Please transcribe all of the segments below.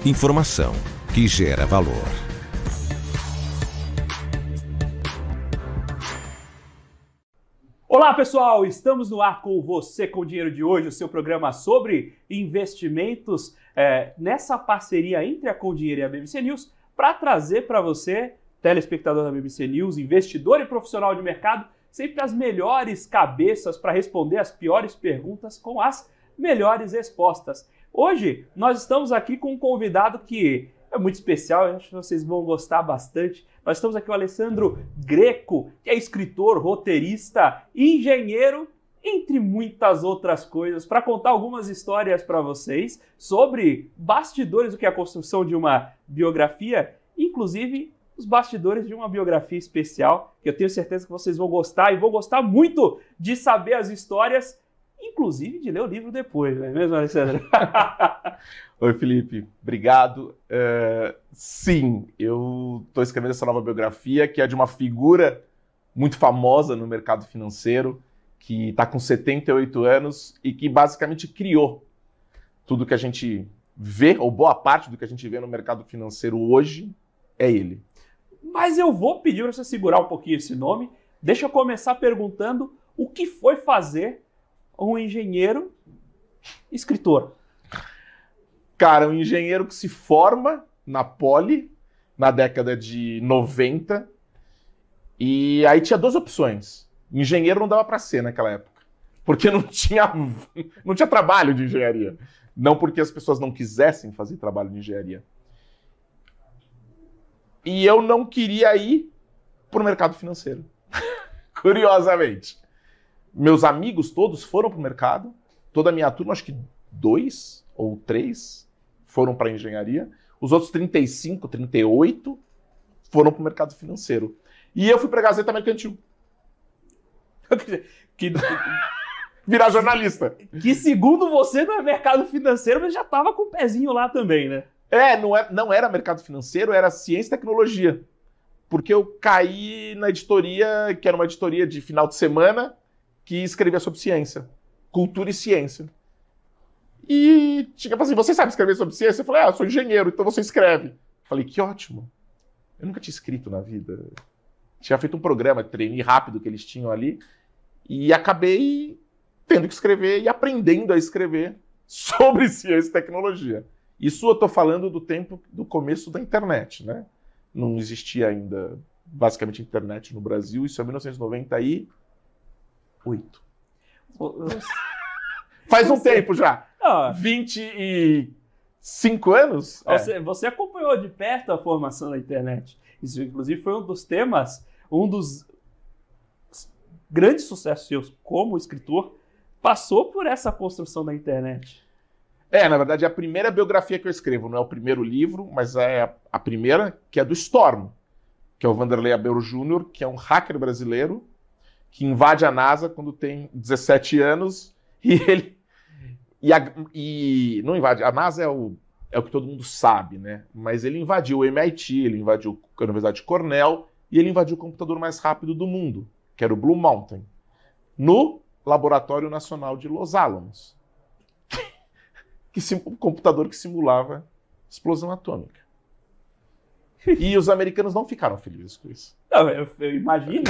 Informação que gera valor. Olá pessoal, estamos no ar com Você com o Dinheiro de hoje, o seu programa sobre investimentos, nessa parceria entre a Com Dinheiro e a BBC News, para trazer para você, telespectador da BBC News, investidor e profissional de mercado, sempre as melhores cabeças para responder as piores perguntas com as melhores respostas. Hoje nós estamos aqui com um convidado que é muito especial, eu acho que vocês vão gostar bastante. Nós estamos aqui com o Alessandro Greco, que é escritor, roteirista, engenheiro, entre muitas outras coisas, para contar algumas histórias para vocês sobre bastidores do que é a construção de uma biografia, inclusive os bastidores de uma biografia especial, que eu tenho certeza que vocês vão gostar e vão gostar muito de saber as histórias, inclusive de ler o livro depois, não é mesmo, Alessandro? Oi, Felipe. Obrigado. Sim, eu estou escrevendo essa nova biografia, que é de uma figura muito famosa no mercado financeiro, que está com 78 anos e que basicamente criou tudo que a gente vê, ou boa parte do que a gente vê no mercado financeiro hoje, é ele. Mas eu vou pedir para você segurar um pouquinho esse nome. Deixa eu começar perguntando o que foi fazer um engenheiro escritor. Cara, um engenheiro que se forma na Poli, na década de 90, e aí tinha duas opções. Engenheiro não dava para ser naquela época, porque não tinha trabalho de engenharia. Não porque as pessoas não quisessem fazer trabalho de engenharia. E eu não queria ir para o mercado financeiro, curiosamente. Meus amigos todos foram para o mercado, toda a minha turma, acho que 2 ou 3 foram para a engenharia, os outros 35, 38 foram para o mercado financeiro. E eu fui para a Gazeta Mercantil. Virar jornalista. Que segundo você não é mercado financeiro, mas já estava com o pezinho lá também, né? Não era mercado financeiro, era ciência e tecnologia. Porque eu caí na editoria, que era uma editoria de final de semana, que escrevia sobre ciência, cultura e ciência. E tinha assim, você sabe escrever sobre ciência? Eu falei, eu sou engenheiro, então você escreve. Eu falei, que ótimo. Eu nunca tinha escrito na vida. Tinha feito um programa de trainee rápido que eles tinham ali, e acabei tendo que escrever e aprendendo a escrever sobre ciência e tecnologia. Isso eu estou falando do tempo do começo da internet, né? Não existia ainda, basicamente, internet no Brasil, isso é 1998. Faz um tempo já. 25 anos? Você acompanhou de perto a formação da internet. Isso, inclusive, foi um dos temas, um dos grandes sucessos seus como escritor, passou por essa construção da internet. Na verdade, é a primeira biografia que eu escrevo. Não é o primeiro livro, mas é a primeira, que é do Storm, que é o Vanderlei Abreu Jr., que é um hacker brasileiro, que invade a NASA quando tem 17 anos, e ele... não invade, a NASA é o que todo mundo sabe, né? Mas ele invadiu o MIT, ele invadiu a Universidade de Cornell, e ele invadiu o computador mais rápido do mundo, que era o Blue Mountain, no Laboratório Nacional de Los Alamos. Um computador que simulava explosão atômica. E os americanos não ficaram felizes com isso. Não, eu imagino,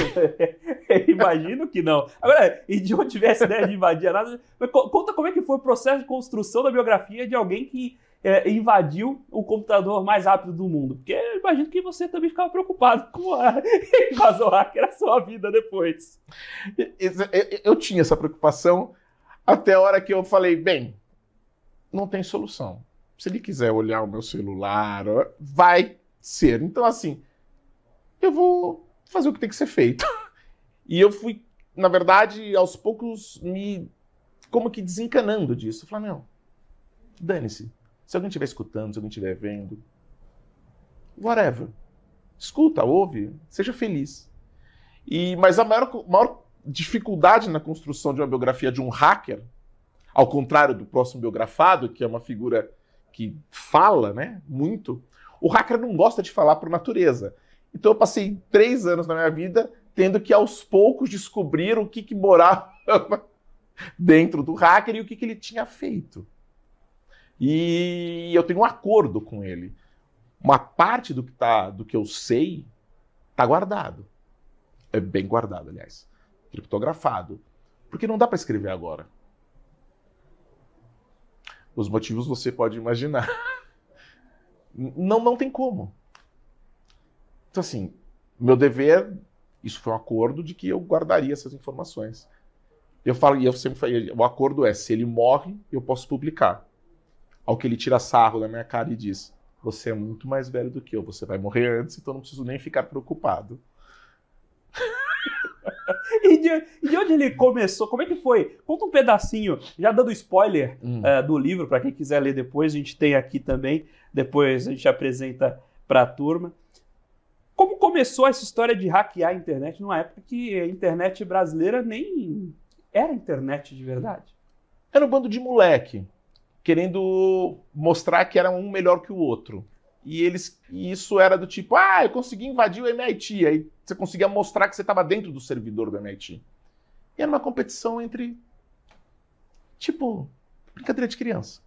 eu imagino que não. Agora, e de onde tivesse ideia de invadir a NASA, conta como é que foi o processo de construção da biografia de alguém que invadiu o computador mais rápido do mundo. Porque eu imagino que você também ficava preocupado com a invasão hacker na sua vida depois. Eu tinha essa preocupação até a hora que eu falei, bem, não tem solução. Se ele quiser olhar o meu celular, vai ser. Então, assim, eu vou fazer o que tem que ser feito. E eu fui, na verdade, aos poucos, como que desencanando disso. Eu falei, não, dane-se. Se alguém estiver escutando, se alguém estiver vendo, whatever. Escuta, ouve, seja feliz. Mas a maior dificuldade na construção de uma biografia de um hacker, ao contrário do próximo biografado, que é uma figura que fala, né, muito, o hacker não gosta de falar por natureza. Então eu passei 3 anos na minha vida tendo que, aos poucos, descobrir o que morava dentro do hacker e o que ele tinha feito. E eu tenho um acordo com ele. Uma parte do que eu sei está guardado. É bem guardado, aliás. Criptografado. Porque não dá para escrever agora. Os motivos você pode imaginar. Não tem como. Então, assim, meu dever, isso foi um acordo de que eu guardaria essas informações. Eu sempre falei, o acordo é, se ele morre, eu posso publicar. Ao que ele tira sarro da minha cara e diz, você é muito mais velho do que eu, você vai morrer antes, então não preciso nem ficar preocupado. E de onde ele começou? Como é que foi? Conta um pedacinho, já dando spoiler do livro, para quem quiser ler depois, a gente tem aqui também, depois a gente apresenta para a turma. Como começou essa história de hackear a internet numa época que a internet brasileira nem era internet de verdade? Era um bando de moleque, querendo mostrar que era um melhor que o outro. E isso era do tipo, eu consegui invadir o MIT. Aí você conseguia mostrar que você estava dentro do servidor do MIT. E era uma competição entre, tipo, brincadeira de criança.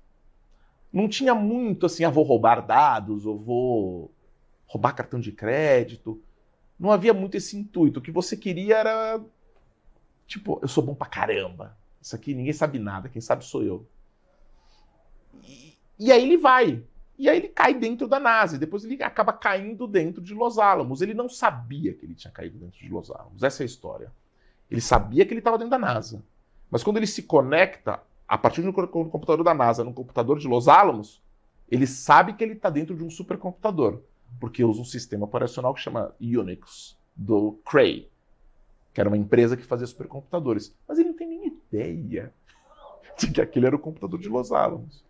Não tinha muito assim, vou roubar dados, ou vou roubar cartão de crédito. Não havia muito esse intuito. O que você queria era, tipo, eu sou bom pra caramba. Isso aqui ninguém sabe nada, quem sabe sou eu. E aí ele vai. E aí ele cai dentro da NASA, e depois ele acaba caindo dentro de Los Alamos. Ele não sabia que ele tinha caído dentro de Los Alamos, essa é a história. Ele sabia que ele estava dentro da NASA. Mas quando ele se conecta, a partir do computador da NASA, no computador de Los Alamos, ele sabe que ele está dentro de um supercomputador, porque usa um sistema operacional que chama Unix, do Cray, que era uma empresa que fazia supercomputadores. Mas ele não tem nem ideia de que aquele era o computador de Los Alamos.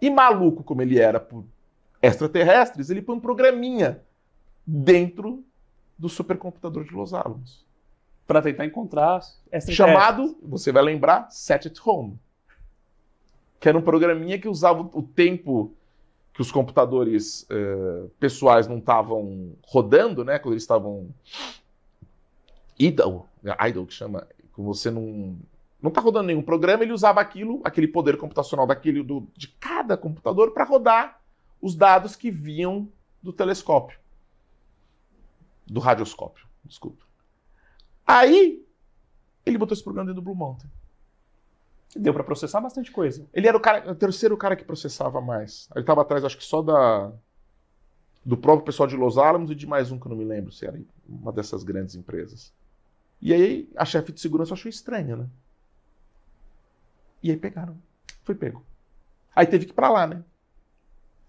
E maluco como ele era por extraterrestres, ele põe um programinha dentro do supercomputador de Los Alamos. Para tentar encontrar extraterrestres. Chamado, você vai lembrar, Set It Home. Que era um programinha que usava o tempo que os computadores pessoais não estavam rodando, né? Quando eles estavam idle, que chama, quando você não está rodando nenhum programa, ele usava aquele poder computacional de cada computador para rodar os dados que vinham do telescópio. Do radioscópio, desculpa. Aí, ele botou esse programa dentro do Blue Mountain. Deu para processar bastante coisa. Ele era o terceiro cara que processava mais. Ele estava atrás, acho que só do próprio pessoal de Los Alamos e de mais um que eu não me lembro se era uma dessas grandes empresas. E aí, a chefe de segurança achou estranho, né? E aí pegaram. Foi pego. Aí teve que ir pra lá, né?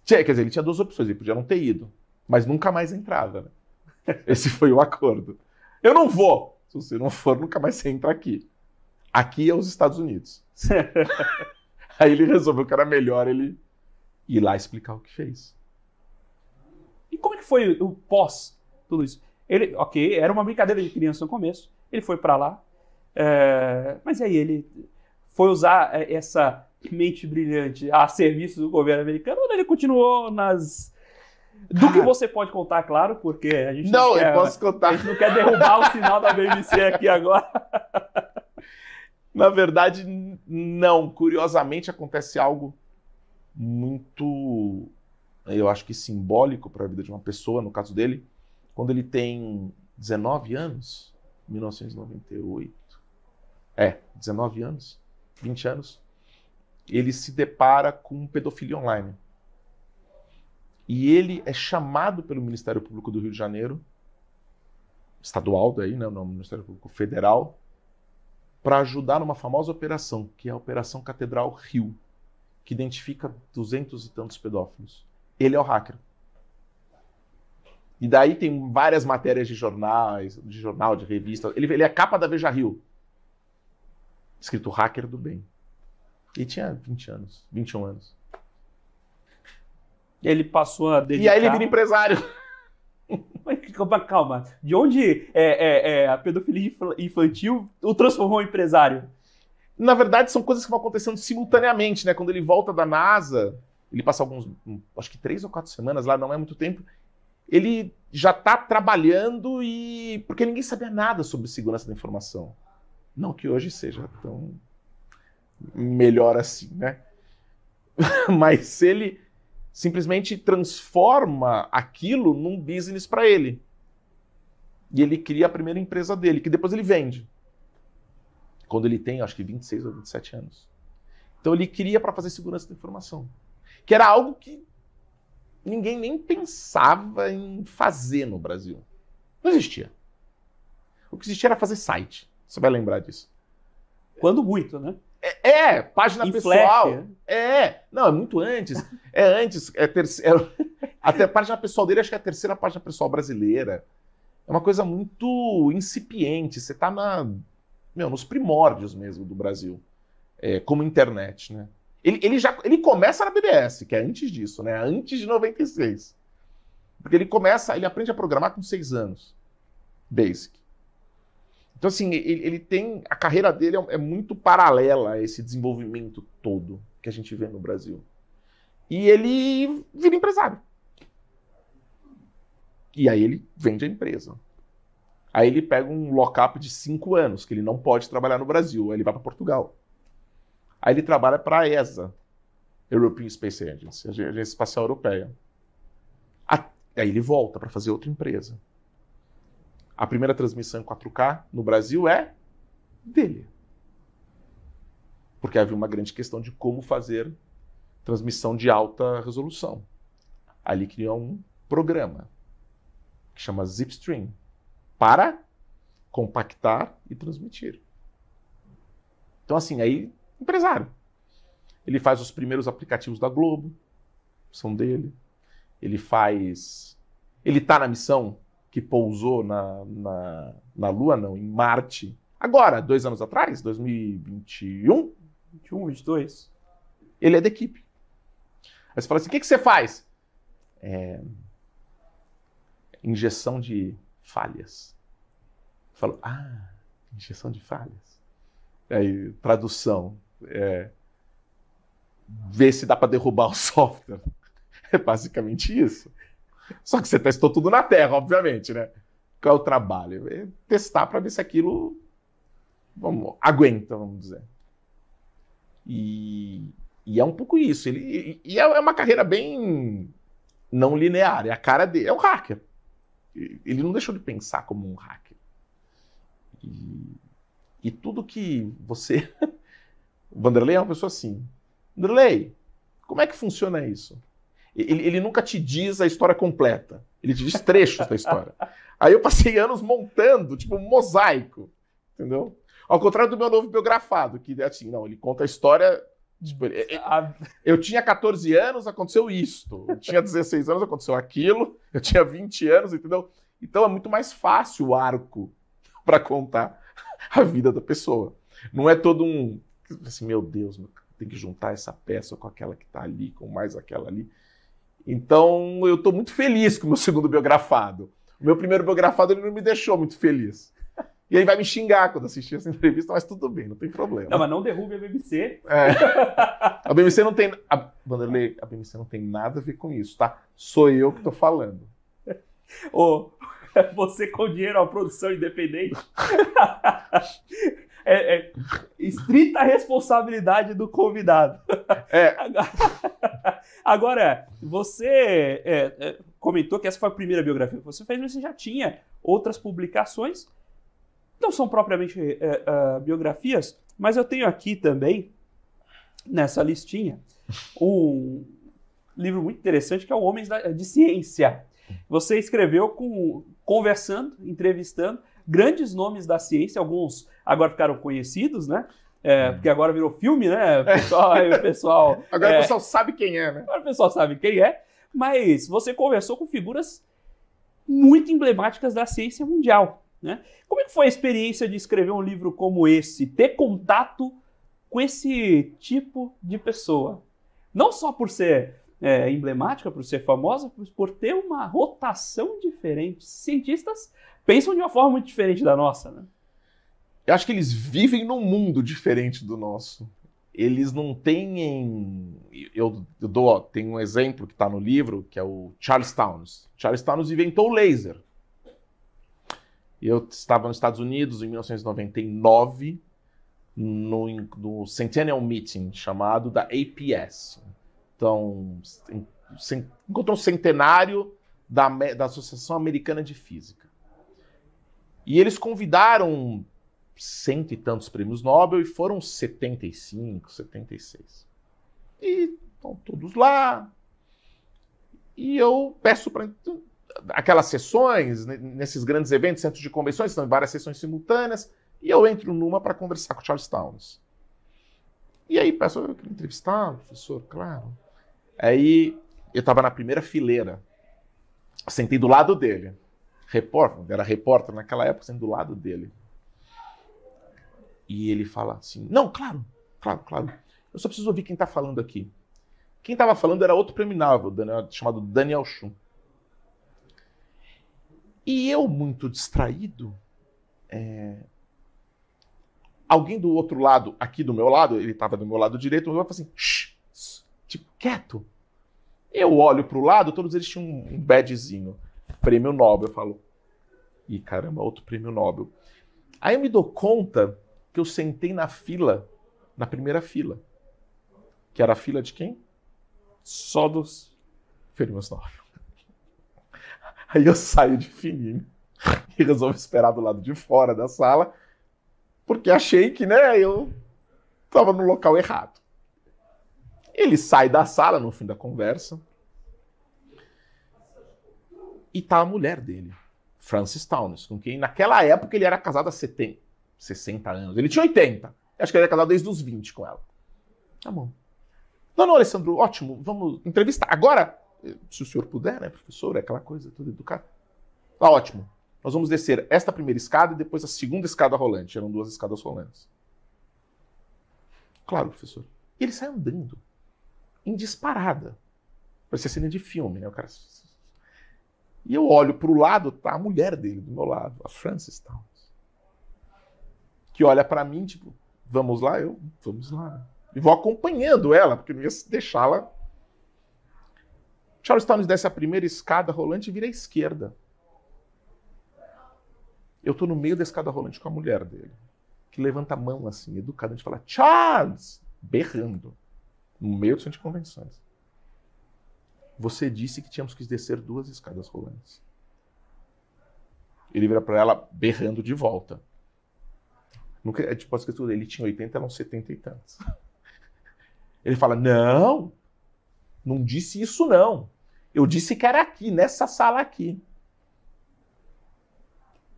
Quer dizer, ele tinha duas opções. Ele podia não ter ido. Mas nunca mais entrava, né? Esse foi o acordo. Eu não vou. Se você não for, nunca mais você entra aqui. Aqui é os Estados Unidos. Aí ele resolveu que era melhor ele ir lá explicar o que fez. E como é que foi o pós tudo isso? Ele, ok, era uma brincadeira de criança no começo. Ele foi pra lá. Mas aí ele foi usar essa mente brilhante a serviço do governo americano, ou ele continuou do que você pode contar, claro, porque a gente não quer, eu posso contar. A gente não quer derrubar o sinal da BBC aqui agora. Na verdade, não. Curiosamente, acontece algo muito, eu acho que simbólico para a vida de uma pessoa, no caso dele, quando ele tem 19 anos, 1998, 19 anos, 20 anos, ele se depara com pedofilia online. E ele é chamado pelo Ministério Público do Rio de Janeiro, estadual daí, né, não, Ministério Público Federal, para ajudar numa famosa operação, que é a Operação Catedral Rio, que identifica 200 e tantos pedófilos. Ele é o hacker. E daí tem várias matérias de jornal, de revista. Ele é capa da Veja Rio. Escrito hacker do bem. Ele tinha 20 anos, 21 anos. Ele passou a dedicar... E aí ele vira empresário. Calma, de onde a pedofilia infantil o transformou em empresário? Na verdade, são coisas que vão acontecendo simultaneamente, né? Quando ele volta da NASA, ele passa acho que 3 ou 4 semanas lá, não é muito tempo, ele já está trabalhando porque ninguém sabia nada sobre segurança da informação. Não que hoje seja tão melhor assim, né? Mas ele simplesmente transforma aquilo num business para ele. E ele cria a primeira empresa dele, que depois ele vende. Quando ele tem, acho que 26 ou 27 anos. Então ele cria para fazer segurança da informação. Que era algo que ninguém nem pensava em fazer no Brasil. Não existia. O que existia era fazer site. Você vai lembrar disso. Quando muito, né? Página Em pessoal. Flash. Não, é muito antes. Até a página pessoal dele, acho que é a terceira página pessoal brasileira. É uma coisa muito incipiente. Você está nos primórdios mesmo do Brasil, como internet, né? Ele começa na BBS, que é antes disso, né? Antes de 96. Porque ele aprende a programar com 6 anos. Basic. Então, assim, ele tem... A carreira dele é muito paralela a esse desenvolvimento todo que a gente vê no Brasil. E ele vira empresário. E aí ele vende a empresa. Aí ele pega um lock-up de 5 anos, que ele não pode trabalhar no Brasil. Aí ele vai para Portugal. Aí ele trabalha para a ESA, European Space Agency, a Agência Espacial Europeia. Aí ele volta para fazer outra empresa. A primeira transmissão em 4K no Brasil é dele. Porque havia uma grande questão de como fazer transmissão de alta resolução. Aí ele criou um programa que chama Zipstream para compactar e transmitir. Então, assim, aí, empresário. Ele faz os primeiros aplicativos da Globo, são dele. Ele está na missão que pousou na Lua, não, em Marte. Agora, 2 anos atrás, 2021? 21, 22. Ele é da equipe. Aí você fala assim, o que você faz? Injeção de falhas. Eu falo, injeção de falhas. Aí, tradução. Ver se dá para derrubar o software. É basicamente isso. Só que você testou tudo na Terra, obviamente, né? Qual é o trabalho? É testar para ver se aquilo aguenta, vamos dizer. E é um pouco isso. É uma carreira bem não linear. É a cara dele. É um hacker. Ele não deixou de pensar como um hacker. E tudo que você... O Vanderlei é uma pessoa assim. Vanderlei, como é que funciona isso? Ele nunca te diz a história completa. Ele te diz trechos da história. Aí eu passei anos montando, tipo, um mosaico. Entendeu? Ao contrário do meu novo biografado, que é assim, não, ele conta a história... Eu tinha 14 anos, aconteceu isto. Eu tinha 16 anos, aconteceu aquilo. Eu tinha 20 anos, entendeu? Então é muito mais fácil o arco para contar a vida da pessoa. Não é todo um... Assim, meu Deus, tem que juntar essa peça com aquela que está ali, com mais aquela ali. Então, eu estou muito feliz com o meu segundo biografado. O meu primeiro biografado ele não me deixou muito feliz. E aí vai me xingar quando assistir essa entrevista, mas tudo bem, não tem problema. Não, mas não derrube a BBC. A BBC não tem... Vanderlei, a BBC não tem nada a ver com isso, tá? Sou eu que estou falando. Você com dinheiro a uma produção independente. Estrita responsabilidade do convidado. Agora, você comentou que essa foi a primeira biografia que você fez, mas você já tinha outras publicações. Não são propriamente biografias, mas eu tenho aqui também, nessa listinha, um livro muito interessante que é o Homens de Ciência. Você escreveu conversando, entrevistando grandes nomes da ciência, alguns agora ficaram conhecidos, né? Porque agora virou filme, né? O pessoal agora o pessoal sabe quem é, né? Agora o pessoal sabe quem é, mas você conversou com figuras muito emblemáticas da ciência mundial, né? Como é que foi a experiência de escrever um livro como esse? Ter contato com esse tipo de pessoa? Não só por ser emblemática, por ser famosa, mas por ter uma rotação diferente. Cientistas pensam de uma forma muito diferente da nossa, né? Eu acho que eles vivem num mundo diferente do nosso. Eles não têm... Tem um exemplo que está no livro, que é o Charles Townes. Charles Townes inventou o laser. Eu estava nos Estados Unidos em 1999, no Centennial Meeting, chamado da APS, Então, encontrou um centenário da Associação Americana de Física. E eles convidaram cento e tantos prêmios Nobel e foram 75, 76. E estão todos lá. E eu peço para... Aquelas sessões, nesses grandes eventos, centros de convenções, estão em várias sessões simultâneas, e eu entro numa para conversar com o Charles Townes. E aí peço, eu queria entrevistar o professor, claro. Aí eu estava na primeira fileira, sentei do lado dele. Era repórter naquela época, sentei do lado dele. E ele fala assim, não, claro. Eu só preciso ouvir quem está falando aqui. Quem estava falando era outro prêmio Nobel, chamado Daniel Schum. E eu, muito distraído, alguém do outro lado, aqui do meu lado, ele estava do meu lado direito, eu falei assim, shh, tipo, quieto. Eu olho para o lado, todos eles tinham um badgezinho, prêmio Nobel. Eu falo, ih, caramba, outro prêmio Nobel. Aí eu me dou conta que eu sentei na primeira fila. Que era a fila de quem? Só dos prêmios Nobel. Aí eu saio de fininho e resolvo esperar do lado de fora da sala, porque achei que, eu estava no local errado. Ele sai da sala no fim da conversa e tá a mulher dele, Frances Townes, com quem naquela época ele era casado há 60 anos. Ele tinha 80. Acho que ele era casado desde os 20 com ela. Tá bom. Não, Alessandro, ótimo, vamos entrevistar. Agora, se o senhor puder, professor, aquela coisa toda educada. Tá ótimo. Nós vamos descer esta primeira escada e depois a segunda escada rolante. Eram 2 escadas rolantes. Claro, professor. E ele sai andando. Em disparada. Parecia cena de filme, o cara... E eu olho pro lado, tá a mulher dele do meu lado, a Frances Townes. Que olha pra mim, tipo, vamos lá? Vamos lá. E vou acompanhando ela, porque eu não ia deixá-la. Charles Townes desce a primeira escada rolante e vira à esquerda. Eu tô no meio da escada rolante com a mulher dele, que levanta a mão assim, educadamente, fala, Charles! Berrando. No meio do centro de convenções. Você disse que tínhamos que descer 2 escadas rolantes. Ele vira para ela berrando de volta. Nunca, tipo, ele tinha 80, eram 70 e tantos. Ele fala, não disse isso não. Eu disse que era aqui, nessa sala aqui.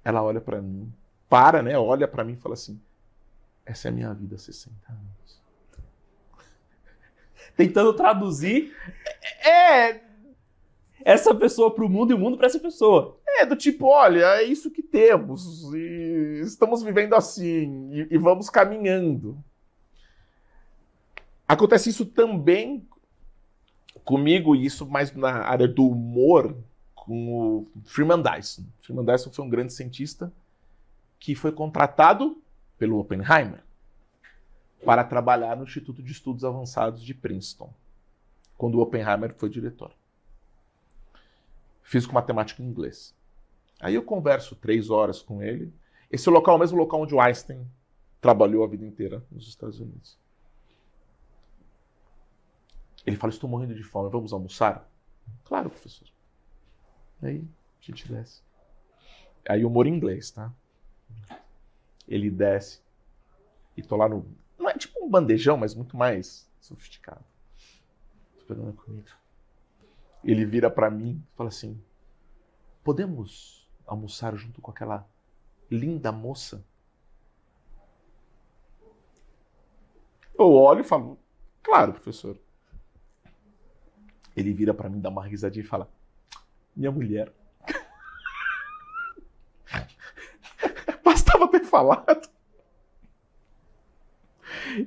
Ela olha para mim, olha para mim e fala assim, essa é a minha vida há 60 anos. Tentando traduzir essa pessoa para o mundo e o mundo para essa pessoa. Do tipo, olha, é isso que temos, e estamos vivendo assim, e vamos caminhando. Acontece isso também comigo, e isso mais na área do humor, com o Freeman Dyson. Freeman Dyson foi um grande cientista que foi contratado pelo Oppenheimer para trabalhar no Instituto de Estudos Avançados de Princeton, quando o Oppenheimer foi diretor. Físico, matemático e inglês. Aí eu converso 3 horas com ele. Esse é o mesmo local onde o Einstein trabalhou a vida inteira nos Estados Unidos. Ele fala, estou morrendo de fome, vamos almoçar? Claro, professor. Aí a gente desce. Aí humor em inglês, tá? Ele desce e tô lá no... Não é tipo um bandejão, mas muito mais sofisticado. Tô pegando a comida. Ele vira pra mim e fala assim, podemos almoçar junto com aquela linda moça? Eu olho e falo, claro, professor. Ele vira pra mim, dá uma risadinha e fala, minha mulher. Bastava ter falado.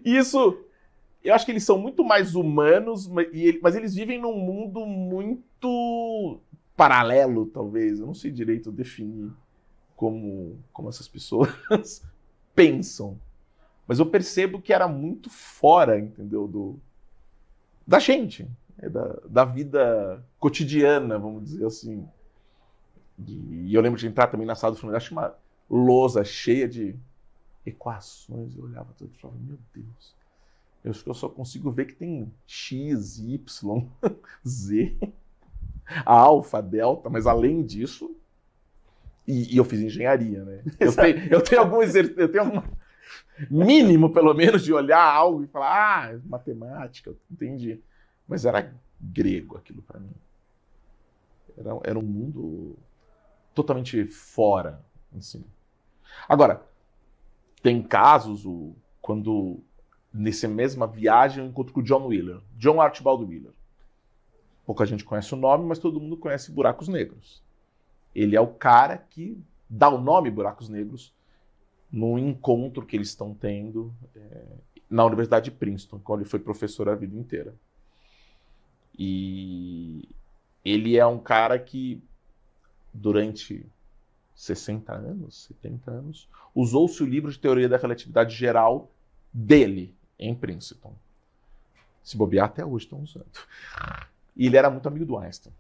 Isso, eu acho que eles são muito mais humanos, mas eles vivem num mundo muito paralelo, talvez. Eu não sei direito definir como essas pessoas pensam. Mas eu percebo que era muito fora, entendeu? Da gente. Da vida cotidiana, vamos dizer assim. E eu lembro de entrar também na sala do Fluminense, tinha uma lousa cheia de equações. Eu olhava tudo e falava, meu Deus. Eu acho que eu só consigo ver que tem X, Y, Z, alfa, delta, mas além disso... E eu fiz engenharia, né? Eu tenho algum exercício, eu tenho algum mínimo, pelo menos, de olhar algo e falar, matemática, eu entendi. Mas era grego aquilo para mim. Era um mundo totalmente fora, assim. Agora, tem casos quando, nessa mesma viagem, eu encontro com o John Wheeler, John Archibald Wheeler. Pouca gente conhece o nome, mas todo mundo conhece Buracos Negros. Ele é o cara que dá o nome Buracos Negros num encontro que eles estão tendo na Universidade de Princeton, quando ele foi professor a vida inteira. E ele é um cara que, durante 60 anos, 70 anos, usou-se o livro de Teoria da Relatividade Geral dele, em Princeton. Se bobear, até hoje estão usando. E ele era muito amigo do Einstein.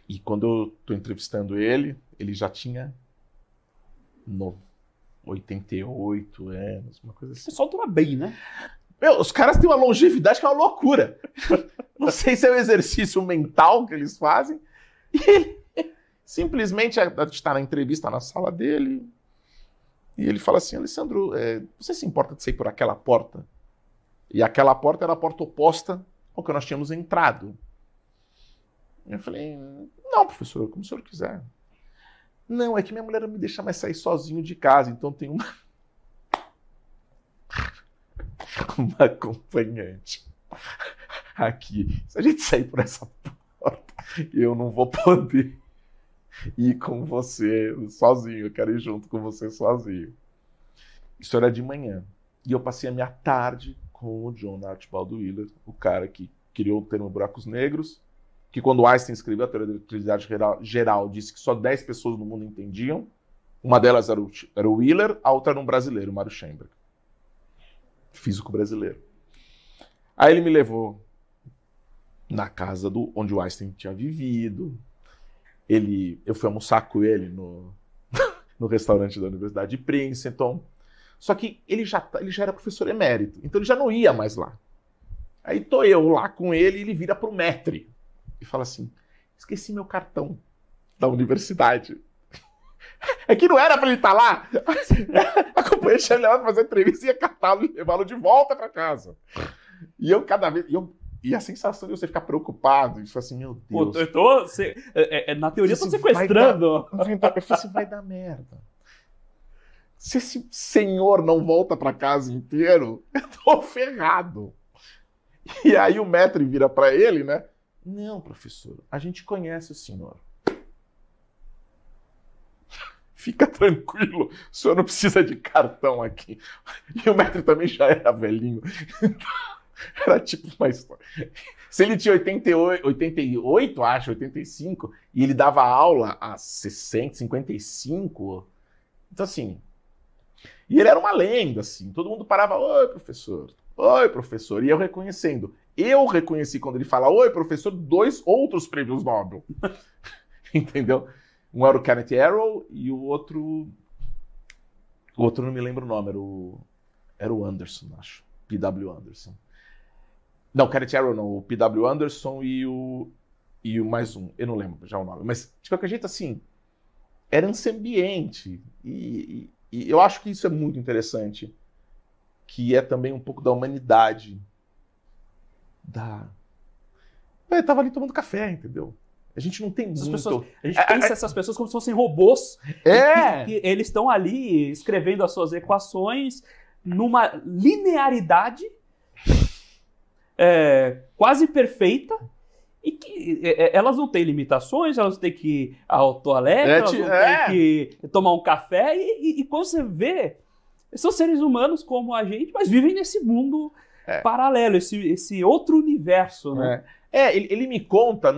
E quando eu estou entrevistando ele, ele já tinha 88 anos, uma coisa assim. O pessoal toma bem, né? Meu, os caras têm uma longevidade que é uma loucura. Não sei se é um exercício mental que eles fazem. E ele simplesmente, a gente está na entrevista na sala dele, e ele fala assim, Alessandro, você se importa de sair por aquela porta? E aquela porta era a porta oposta ao que nós tínhamos entrado. Eu falei, não, professor, como o senhor quiser. Não, é que minha mulher não me deixa mais sair sozinho de casa, então tem uma acompanhante aqui. Se a gente sair por essa porta, eu não vou poder ir com você sozinho, eu quero ir junto com você sozinho. Isso era de manhã. E eu passei a minha tarde com o John Archibald Wheeler, o cara que criou o termo Buracos Negros, que quando Einstein escreveu a teoria da relatividade geral, disse que só 10 pessoas no mundo entendiam. Uma delas era o Wheeler, a outra era um brasileiro, o Mário Schoenberg. Físico brasileiro. Aí ele me levou na casa onde o Einstein tinha vivido. Eu fui almoçar com ele no restaurante da Universidade de Princeton. Só que ele já era professor emérito, então ele já não ia mais lá. Aí tô eu lá com ele e ele vira pro maître e fala assim, esqueci meu cartão da universidade. É que não era pra ele estar lá. A companhia tinha levado pra fazer entrevista e ia catá-lo e levá-lo de volta pra casa. E eu cada vez... E a sensação de você ficar preocupado, e falar assim, meu Deus... Pô, eu tô... na teoria eu tô sequestrando. Eu falei, isso vai dar merda. Se esse senhor não volta pra casa inteiro, eu tô ferrado. E aí o maître vira pra ele, né? Não, professor, a gente conhece o senhor. Fica tranquilo, o senhor não precisa de cartão aqui. E o maître também já era velhinho. Era tipo uma história. Se ele tinha 88, acho, 85, e ele dava aula a 60, 55, então assim... E ele era uma lenda, assim. Todo mundo parava, oi, professor. Oi, professor. E eu reconhecendo. Eu reconheci quando ele fala, oi, professor, 2 outros prêmios Nobel. Entendeu? Um era o Kenneth Arrow e o outro... O outro não me lembro o nome, era o Anderson, acho. P.W. Anderson. Não, Kenneth Arrow não. O P.W. Anderson e o mais um. Eu não lembro já o nome. Mas, de qualquer jeito, assim, era esse ambiente. E eu acho que isso é muito interessante, que é também um pouco da humanidade. Eu tava ali tomando café, entendeu? A gente não tem muito... A gente pensa essas pessoas como se fossem robôs. Que eles estão ali escrevendo as suas equações numa linearidade quase perfeita. E que elas não têm limitações, elas não têm que ir ao toalete, elas não têm que tomar um café. E quando você vê, são seres humanos como a gente, mas vivem nesse mundo paralelo, esse outro universo. Né? Ele me conta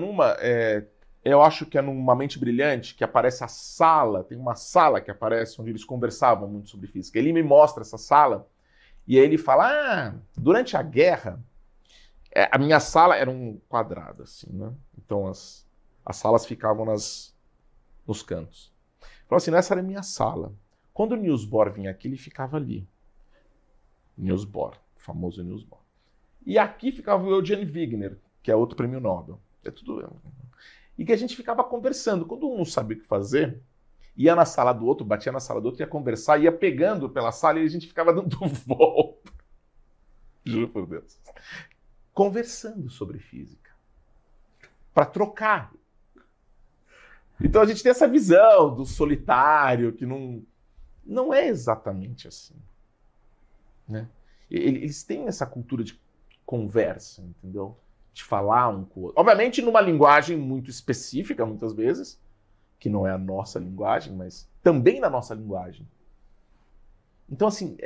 eu acho que é numa Mente Brilhante, que aparece a sala, tem uma sala que aparece onde eles conversavam muito sobre física. Ele me mostra essa sala, e aí ele fala, durante a guerra, a minha sala era um quadrado, assim, né? Então as salas ficavam nos cantos. Falou assim, essa era a minha sala. Quando o Niels Bohr vinha aqui, ele ficava ali. Niels Bohr, famoso Niels Bohr. E aqui ficava o Eugene Wigner, que é outro prêmio Nobel. É tudo. E que a gente ficava conversando. Quando um não sabia o que fazer, ia na sala do outro, batia na sala do outro, ia conversar, ia pegando pela sala e a gente ficava dando volta. Juro por Deus. Conversando sobre física. Para trocar. Então a gente tem essa visão do solitário, que não é exatamente assim. Né? Eles têm essa cultura de conversa, entendeu? De falar um com o outro. Obviamente numa linguagem muito específica, muitas vezes, que não é a nossa linguagem, mas também na nossa linguagem. Então, assim,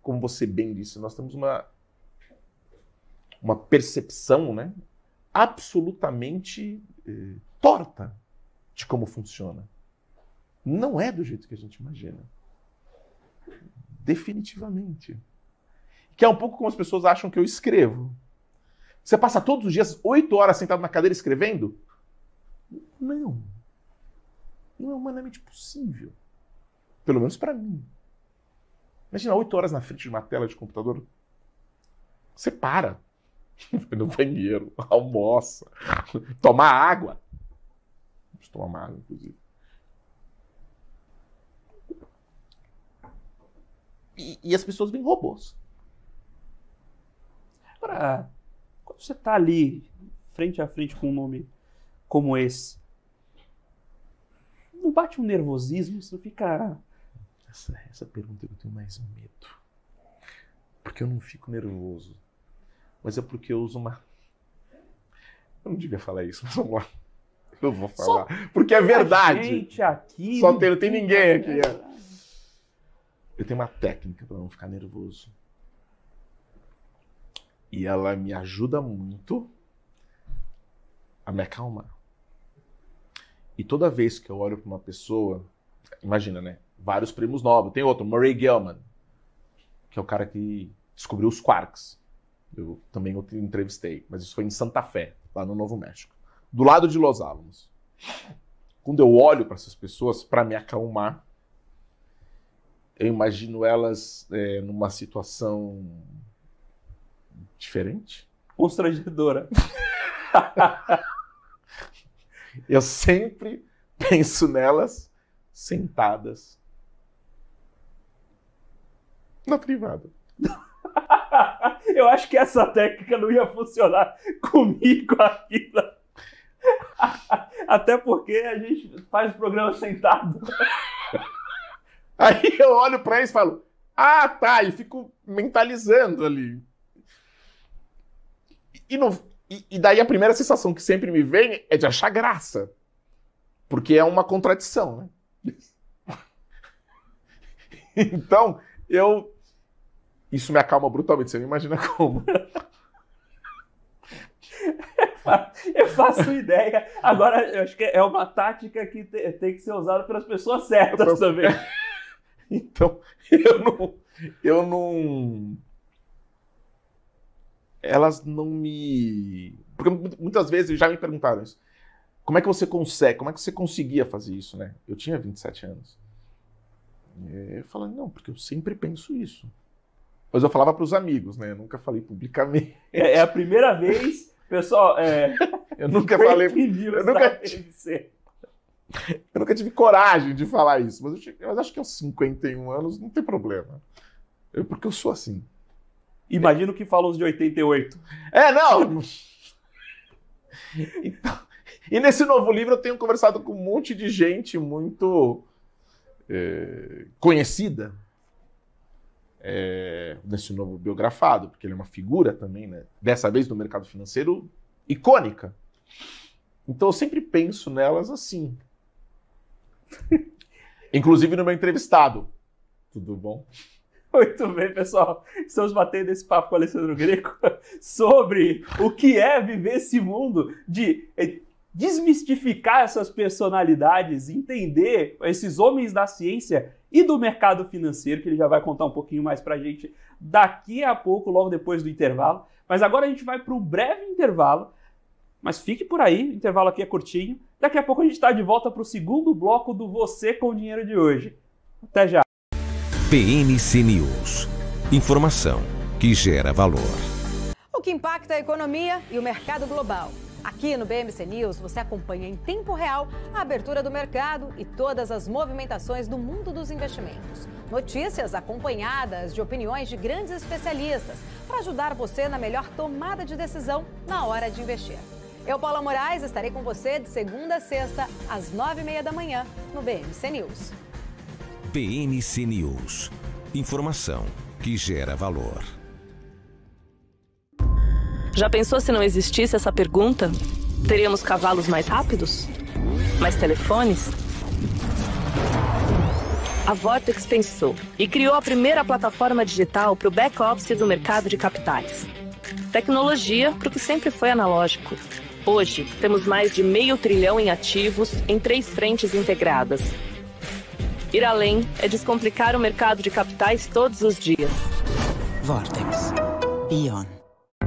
como você bem disse, nós temos uma percepção, né, absolutamente torta de como funciona. Não é do jeito que a gente imagina. Definitivamente. Que é um pouco como as pessoas acham que eu escrevo. Você passa todos os dias 8 horas sentado na cadeira escrevendo? Não. Não é humanamente possível. Pelo menos para mim. Imagina 8 horas na frente de uma tela de computador. Você para. Vai no banheiro, almoça, toma água. Vamos tomar uma água, inclusive. E as pessoas veem robôs. Agora, quando você está ali, frente a frente com um nome como esse, não bate um nervosismo? Você não fica... Essa pergunta eu tenho mais medo. Porque eu não fico nervoso. Mas é porque eu uso uma... Eu não devia falar isso, mas vamos lá. Eu vou falar. Porque é verdade. Gente aqui... Só não tem ninguém aqui. Eu tenho uma técnica para não ficar nervoso. E ela me ajuda muito a me acalmar. E toda vez que eu olho para uma pessoa... Imagina, né? Vários prêmios Nobel. Tem outro, Murray Gell-Mann, que é o cara que descobriu os quarks. Eu também entrevistei, mas isso foi em Santa Fé, lá no Novo México. Do lado de Los Alamos. Quando eu olho para essas pessoas, para me acalmar, eu imagino elas numa situação diferente. Constrangedora. Eu sempre penso nelas sentadas na privada. Eu acho que essa técnica não ia funcionar comigo aqui. Até porque a gente faz o programa sentado. Aí eu olho pra eles e falo, ah, tá, e fico mentalizando ali. E daí a primeira sensação que sempre me vem é de achar graça. Porque é uma contradição, né? Então, isso me acalma brutalmente, você não imagina como. Eu faço ideia. Agora, eu acho que é uma tática que tem que ser usada pelas pessoas certas também. Então, eu não... Elas não me... Porque muitas vezes já me perguntaram isso. Como é que você consegue? Como é que você conseguia fazer isso, né? Eu tinha 27 anos. Eu falei, não, porque eu sempre penso isso. Mas eu falava para os amigos, né? Eu nunca falei publicamente. É a primeira vez, pessoal. Eu nunca falei. Eu nunca tive coragem de falar isso. Mas acho que aos 51 anos não tem problema. Porque eu sou assim. Imagino que falam os de 88. Não! Então, e nesse novo livro eu tenho conversado com um monte de gente muito conhecida. Nesse novo biografado, porque ele é uma figura também, né? Dessa vez no mercado financeiro, icônica. Então eu sempre penso nelas assim. Inclusive no meu entrevistado. Tudo bom? Muito bem, pessoal. Estamos batendo esse papo com o Alessandro Greco sobre o que é viver esse mundo de desmistificar essas personalidades, entender esses homens da ciência e do mercado financeiro, que ele já vai contar um pouquinho mais pra gente daqui a pouco, logo depois do intervalo. Mas agora a gente vai para um breve intervalo, mas fique por aí, o intervalo aqui é curtinho. Daqui a pouco a gente está de volta para o segundo bloco do Você com o Dinheiro de hoje. Até já! PNC News. Informação que gera valor. O que impacta a economia e o mercado global. Aqui no BMC News você acompanha em tempo real a abertura do mercado e todas as movimentações do mundo dos investimentos. Notícias acompanhadas de opiniões de grandes especialistas para ajudar você na melhor tomada de decisão na hora de investir. Eu, Paula Moraes, estarei com você de segunda a sexta, às 9h30 da manhã, no BMC News. BMC News. Informação que gera valor. Já pensou se não existisse essa pergunta? Teríamos cavalos mais rápidos? Mais telefones? A Vortex pensou e criou a primeira plataforma digital para o back-office do mercado de capitais. Tecnologia para o que sempre foi analógico. Hoje, temos mais de $500 bilhão em ativos em 3 frentes integradas. Ir além é descomplicar o mercado de capitais todos os dias. Vortex. Beyond.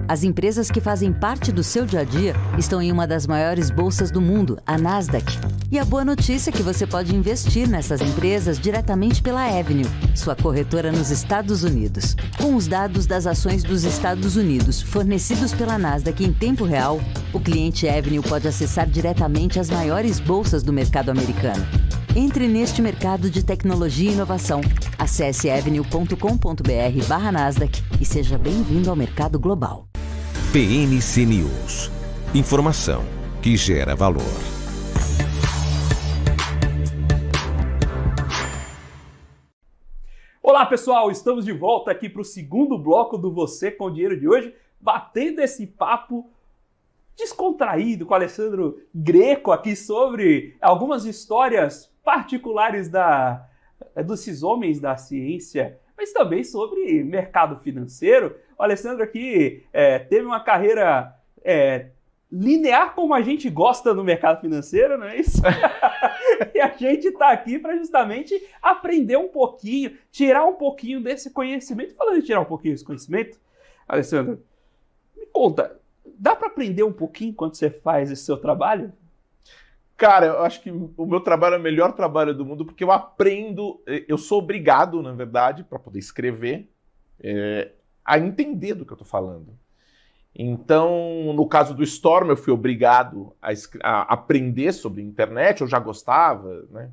As empresas que fazem parte do seu dia a dia estão em uma das maiores bolsas do mundo, a Nasdaq. E a boa notícia é que você pode investir nessas empresas diretamente pela Avenue, sua corretora nos Estados Unidos. Com os dados das ações dos Estados Unidos fornecidos pela Nasdaq em tempo real, o cliente Avenue pode acessar diretamente as maiores bolsas do mercado americano. Entre neste mercado de tecnologia e inovação. Acesse avenue.com.br/Nasdaq e seja bem-vindo ao mercado global. BMC News. Informação que gera valor. Olá pessoal, estamos de volta aqui para o segundo bloco do Você com Dinheiro de hoje, batendo esse papo descontraído com o Alessandro Greco aqui sobre algumas histórias particulares desses homens da ciência, mas também sobre mercado financeiro. O Alessandro aqui teve uma carreira linear como a gente gosta no mercado financeiro, não é isso? E a gente está aqui para justamente aprender um pouquinho, tirar um pouquinho desse conhecimento. Falando em tirar um pouquinho desse conhecimento, Alessandro, me conta, dá para aprender um pouquinho enquanto você faz esse seu trabalho? Cara, eu acho que o meu trabalho é o melhor trabalho do mundo porque eu aprendo, eu sou obrigado, na verdade, para poder escrever, a entender do que eu estou falando. Então, no caso do Storm, eu fui obrigado a aprender sobre internet, eu já gostava, né?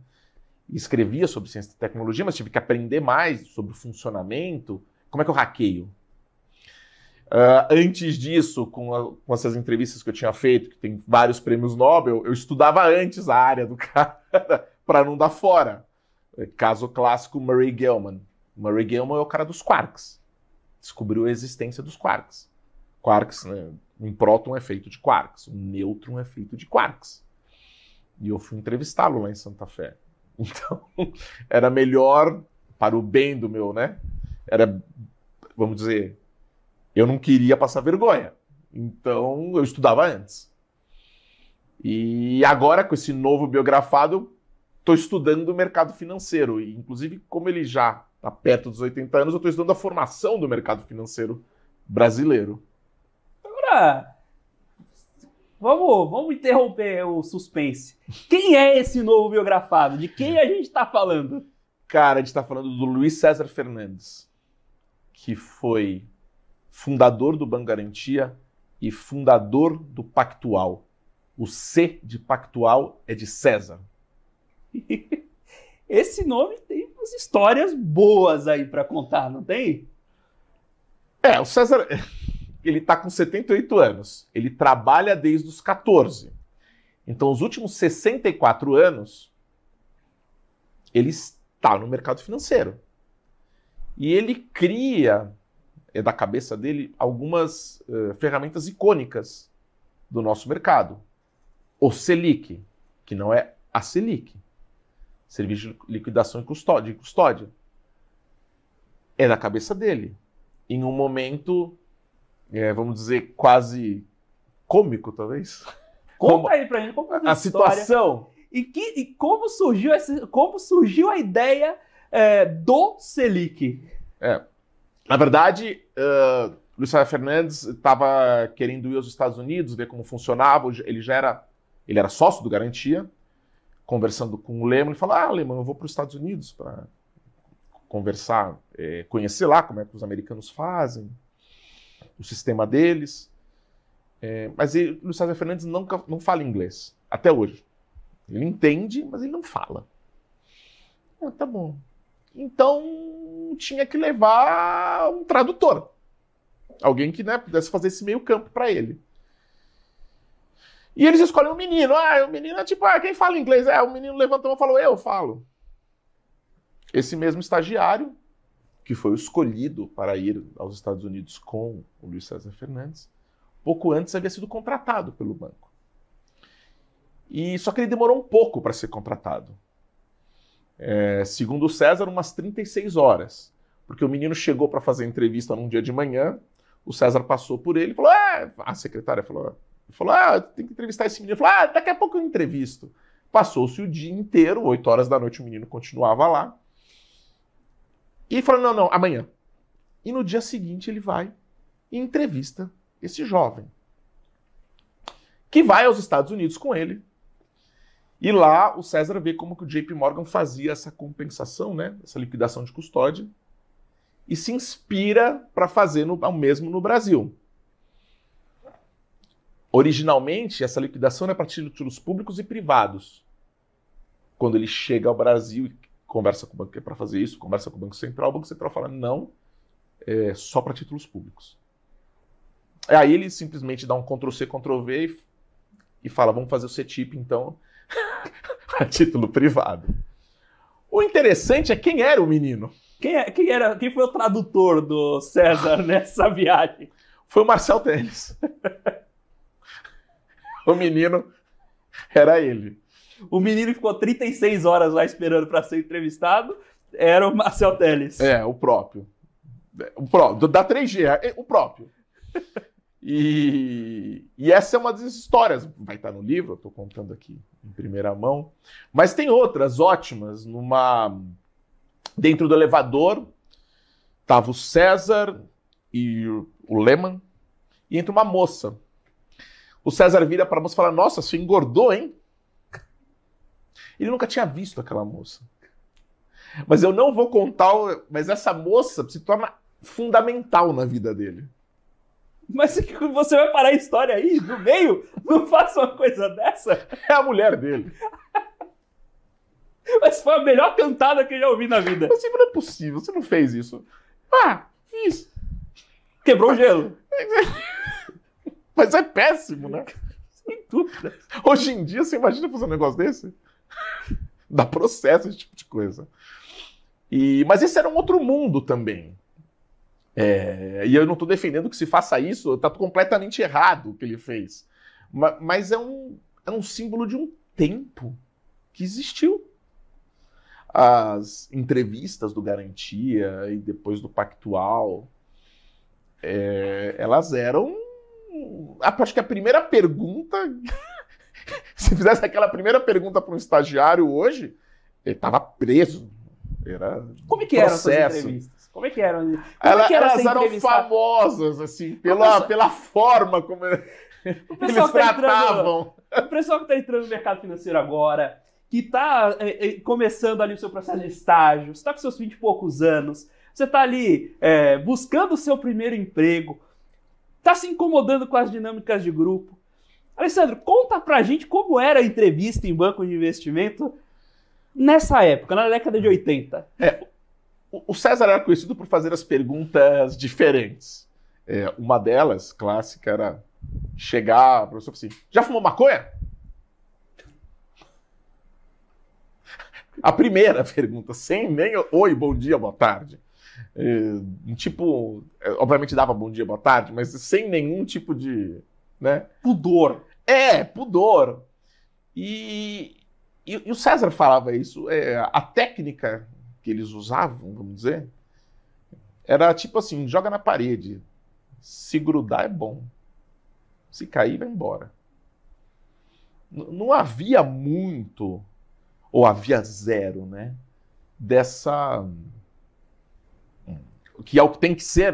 Escrevia sobre ciência e tecnologia, mas tive que aprender mais sobre o funcionamento, como é que eu hackeio. Antes disso, com essas entrevistas que eu tinha feito, que tem vários prêmios Nobel, eu estudava antes a área do cara para não dar fora. Caso clássico, Murray Gell-Mann. Murray Gell-Mann é o cara dos quarks. Descobriu a existência dos quarks. Quarks, né? Um próton é feito de quarks, um nêutron é feito de quarks. E eu fui entrevistá-lo lá em Santa Fé. Então, era melhor, para o bem do meu, né? Era, vamos dizer, eu não queria passar vergonha. Então, eu estudava antes. E agora, com esse novo biografado, estou estudando o mercado financeiro. E, inclusive, como ele já está perto dos 80 anos, eu estou estudando a formação do mercado financeiro brasileiro. Agora, vamos interromper o suspense. Quem é esse novo biografado? De quem a gente está falando? Cara, a gente está falando do Luiz César Fernandes, que foi fundador do Banco Garantia e fundador do Pactual. O C de Pactual é de César. Esse nome tem umas histórias boas aí para contar, não tem? O César, ele está com 78 anos. Ele trabalha desde os 14. Então, os últimos 64 anos, ele está no mercado financeiro. E ele cria, da cabeça dele, algumas ferramentas icônicas do nosso mercado. O Selic, que não é a Selic, Serviço de Liquidação e Custódia, é da cabeça dele. Em um momento, vamos dizer, quase cômico, talvez. Conta aí pra gente, como a situação. E como surgiu a ideia do Selic? Na verdade, Luiz César Fernandes estava querendo ir aos Estados Unidos, ver como funcionava. Ele era sócio do Garantia, conversando com o Lehman. Ele falou, Lehman, eu vou para os Estados Unidos para conversar, conhecer lá como é que os americanos fazem, o sistema deles. Mas o Luiz César Fernandes não fala inglês, até hoje. Ele entende, mas ele não fala. Tá bom. Então, tinha que levar um tradutor. Alguém que, né, pudesse fazer esse meio campo para ele. E eles escolhem um menino. O menino é tipo, quem fala inglês? O menino levantou e falou, eu falo. Esse mesmo estagiário, que foi o escolhido para ir aos Estados Unidos com o Luiz César Fernandes, pouco antes havia sido contratado pelo banco. Só que ele demorou um pouco para ser contratado. Segundo o César, umas 36 horas. Porque o menino chegou para fazer entrevista num dia de manhã, o César passou por ele e falou, a secretária falou, tem que entrevistar esse menino. Ele falou, daqui a pouco eu entrevisto. Passou-se o dia inteiro, 8 horas da noite o menino continuava lá. E ele falou, não, amanhã. E no dia seguinte ele vai e entrevista esse jovem, que vai aos Estados Unidos com ele. E lá o César vê como que o JP Morgan fazia essa compensação, né, essa liquidação de custódia, e se inspira para fazer o mesmo no Brasil. Originalmente, essa liquidação era para títulos públicos e privados. Quando ele chega ao Brasil e conversa com o banco que é para fazer isso, conversa com o Banco Central fala, não, é só para títulos públicos. Aí ele simplesmente dá um Ctrl+C, Ctrl+V e fala, vamos fazer o CETIP, então, a título privado. O interessante é quem era o menino. Quem foi o tradutor do César nessa viagem? Foi o Marcel Telles. O menino era ele. O menino ficou 36 horas lá esperando para ser entrevistado, era o Marcel Telles. O próprio. Da 3G, o próprio. E essa é uma das histórias, vai estar no livro, eu estou contando aqui em primeira mão, mas tem outras ótimas. Dentro do elevador estava o César e o Lehman, e entra uma moça. O César vira para a moça e fala, nossa, você engordou, hein? Ele nunca tinha visto aquela moça. Mas eu não vou contar, mas essa moça se torna fundamental na vida dele. Mas você vai parar a história aí, no meio? Não faça uma coisa dessa? É a mulher dele. Mas foi a melhor cantada que eu já ouvi na vida. Mas não é possível, você não fez isso. Fiz. Quebrou o gelo. Mas é péssimo, né? Sem dúvida. Hoje em dia, você imagina fazer um negócio desse? Dá processo, esse tipo de coisa. Mas esse era um outro mundo também. E eu não estou defendendo que se faça isso, está completamente errado o que ele fez. Mas é um símbolo de um tempo que existiu. As entrevistas do Garantia e depois do Pactual, elas eram... Acho que a primeira pergunta... Se fizesse aquela primeira pergunta para um estagiário hoje, ele estava preso. Como é que eram essas entrevistas? Como é que eram? Elas eram famosas, assim, pela forma como eles tratavam. O pessoal que está entrando no mercado financeiro agora, que está começando ali o seu processo de estágio, você está com seus 20 e poucos anos, você está ali buscando o seu primeiro emprego, está se incomodando com as dinâmicas de grupo. Alessandro, conta pra gente como era a entrevista em banco de investimento nessa época, na década de 80. O César era conhecido por fazer as perguntas diferentes. Uma delas, clássica, era chegar, o professor assim, já fumou maconha? A primeira pergunta, sem nem oi, bom dia, boa tarde. Obviamente dava bom dia, boa tarde, mas sem nenhum tipo de... né? Pudor. Pudor. E o César falava isso. A técnica que eles usavam, vamos dizer, era tipo assim, joga na parede. Se grudar é bom. Se cair, vai embora. Não havia muito, ou havia zero, né? Dessa... que é o que tem que ser,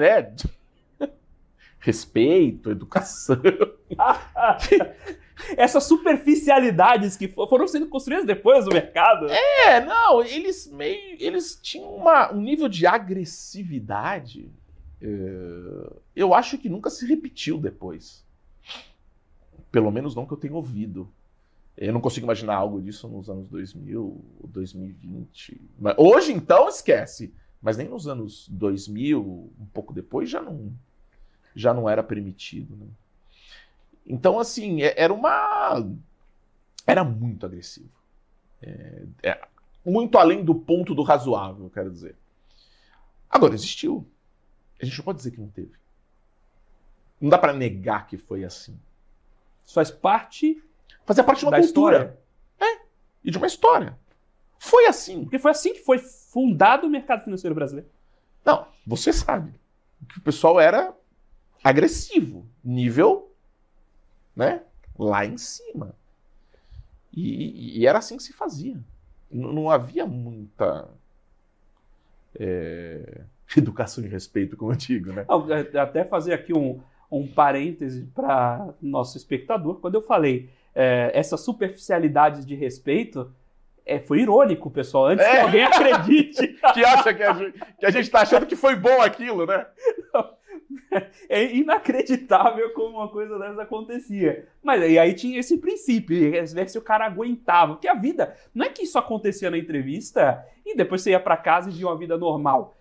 respeito, educação. Essas superficialidades que foram sendo construídas depois do mercado. Não, eles tinham um nível de agressividade, eu acho que nunca se repetiu depois. Pelo menos não que eu tenha ouvido. Eu não consigo imaginar algo disso nos anos 2000, 2020. Mas hoje, então, esquece. Mas nem nos anos 2000, um pouco depois, já não era permitido, né? Então, assim, era muito agressivo. Muito além do ponto do razoável, quero dizer. Agora, existiu. A gente não pode dizer que não teve. Não dá para negar que foi assim. Isso fazia parte de uma cultura. E de uma história. Foi assim. Porque foi assim que foi fundado o mercado financeiro brasileiro. Não, você sabe que o pessoal era agressivo. Nível, né, lá em cima. E era assim que se fazia. Não havia muita educação e respeito, como eu digo, né? Até fazer aqui um parêntese para nosso espectador. Quando eu falei essas superficialidades de respeito, foi irônico, pessoal. Antes que alguém acredite. Que acha que a gente está achando que foi bom aquilo, né? Não. É inacreditável como uma coisa dessa acontecia. Mas e aí tinha esse princípio, ver se o cara aguentava. Porque a vida, não é que isso acontecia na entrevista e depois você ia para casa e via uma vida normal.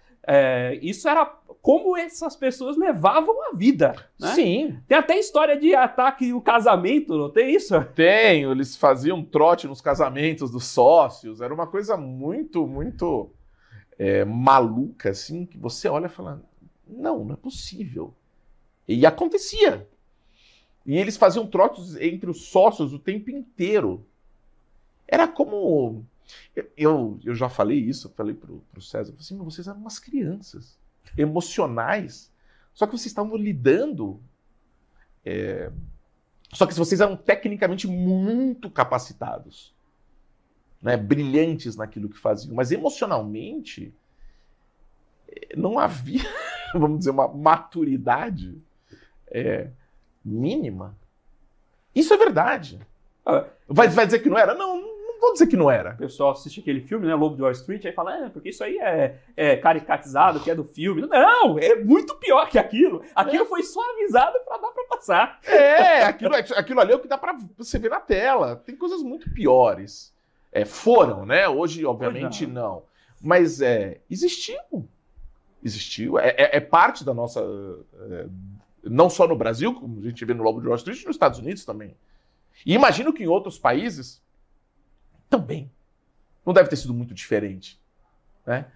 Isso era como essas pessoas levavam a vida, né? Sim. Tem até história de ataque no casamento, não tem isso? Tem, eles faziam trote nos casamentos dos sócios. Era uma coisa muito, muito maluca, assim, que você olha e fala... Não é possível. E acontecia. E eles faziam trotes entre os sócios o tempo inteiro. Era como... Eu já falei isso, eu falei pro César, eu falei assim, vocês eram umas crianças emocionais, só que vocês estavam lidando... Só que vocês eram tecnicamente muito capacitados, né? Brilhantes naquilo que faziam, mas emocionalmente não havia... vamos dizer, uma maturidade mínima. Isso é verdade. Vai dizer que não era? Não vou dizer que não era. O pessoal assiste aquele filme, né, Lobo de Wall Street, aí fala, porque isso aí é caricatizado, que é do filme. Não, é muito pior que aquilo. Aquilo foi só avisado para dar para passar. Aquilo ali é o que dá para você ver na tela. Tem coisas muito piores. Foram, né? Hoje, obviamente, não. Mas existiu. É parte da nossa... não só no Brasil, como a gente vê no Lobo de Wall Street, nos Estados Unidos também. E imagino que em outros países também. Não deve ter sido muito diferente, né?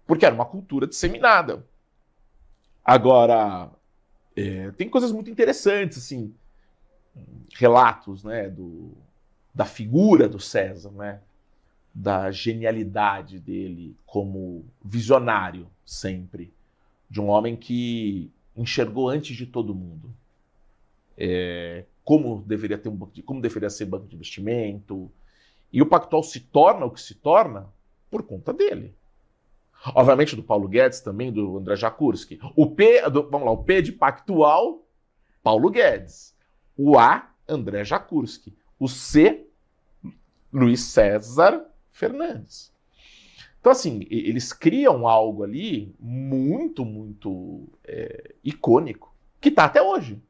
Porque era uma cultura disseminada. Agora, tem coisas muito interessantes, assim, relatos, né, da figura do César, né? Da genialidade dele como visionário, sempre. De um homem que enxergou antes de todo mundo como deveria ser banco de investimento. E o Pactual se torna o que se torna por conta dele. Obviamente do Paulo Guedes também, do André Jakurski. O P de Pactual, Paulo Guedes. O A, André Jakurski. O C, Luiz César Fernandes. Então, assim, eles criam algo ali muito, muito icônico, que está até hoje.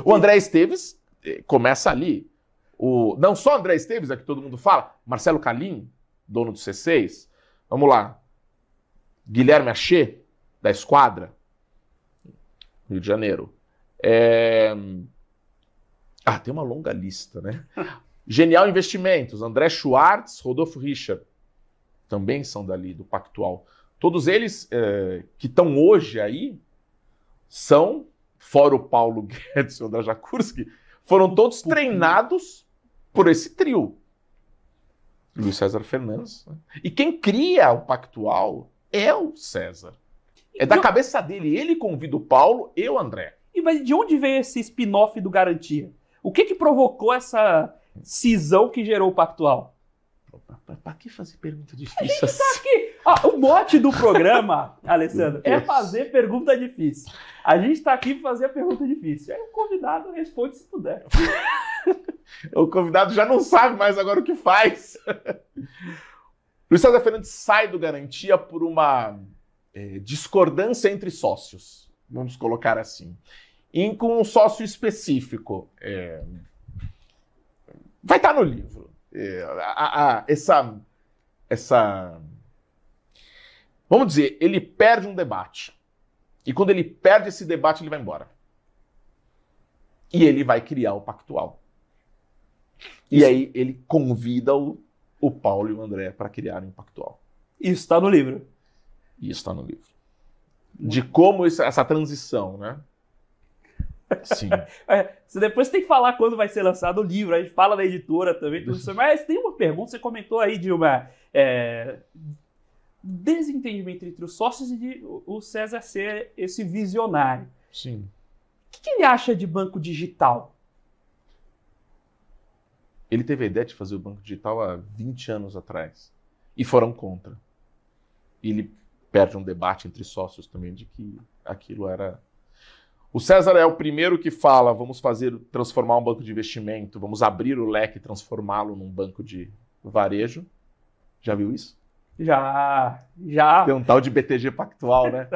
O André Esteves começa ali. Não só André Esteves, é que todo mundo fala, Marcelo Calim, dono do C6. Vamos lá. Guilherme Achê, da Esquadra, Rio de Janeiro. Tem uma longa lista, né? Genial Investimentos, André Schwartz, Rodolfo Richard, também são dali, do Pactual. Todos eles que estão hoje aí, são, fora o Paulo Guedes e o André Jakurski, foram todos treinados por esse trio. Luiz César Fernandes. Né? E quem cria o Pactual é o César. É da cabeça dele. Ele convida o Paulo e o André. Mas de onde veio esse spin-off do Garantia? O que provocou essa cisão que gerou o Pactual? Pra que fazer pergunta difícil assim? O mote do programa, Alessandro, é fazer pergunta difícil. A gente tá aqui pra fazer a pergunta difícil. Aí o convidado responde se puder. O convidado já não sabe mais agora o que faz. Luiz César Fernandes sai do Garantia por uma discordância entre sócios, vamos colocar assim. E com um sócio específico. Vai estar no livro. Vamos dizer, ele perde um debate. E quando ele perde esse debate, ele vai embora. E ele vai criar o Pactual. E aí ele convida o Paulo e o André para criarem o Pactual. Isso está no livro. Isso está no livro. De como essa transição, né? Sim. Você depois tem que falar quando vai ser lançado o livro, a gente fala da editora também, tudo isso. Mas tem uma pergunta, você comentou aí de uma desentendimento entre os sócios e de o César ser esse visionário. Sim. O que ele acha de banco digital? Ele teve a ideia de fazer o banco digital há 20 anos atrás. E foram contra. E ele perde um debate entre sócios também de que aquilo era... O César é o primeiro que fala, vamos transformar um banco de investimento, vamos abrir o leque e transformá-lo num banco de varejo. Já viu isso? Já. Tem um tal de BTG Pactual, né?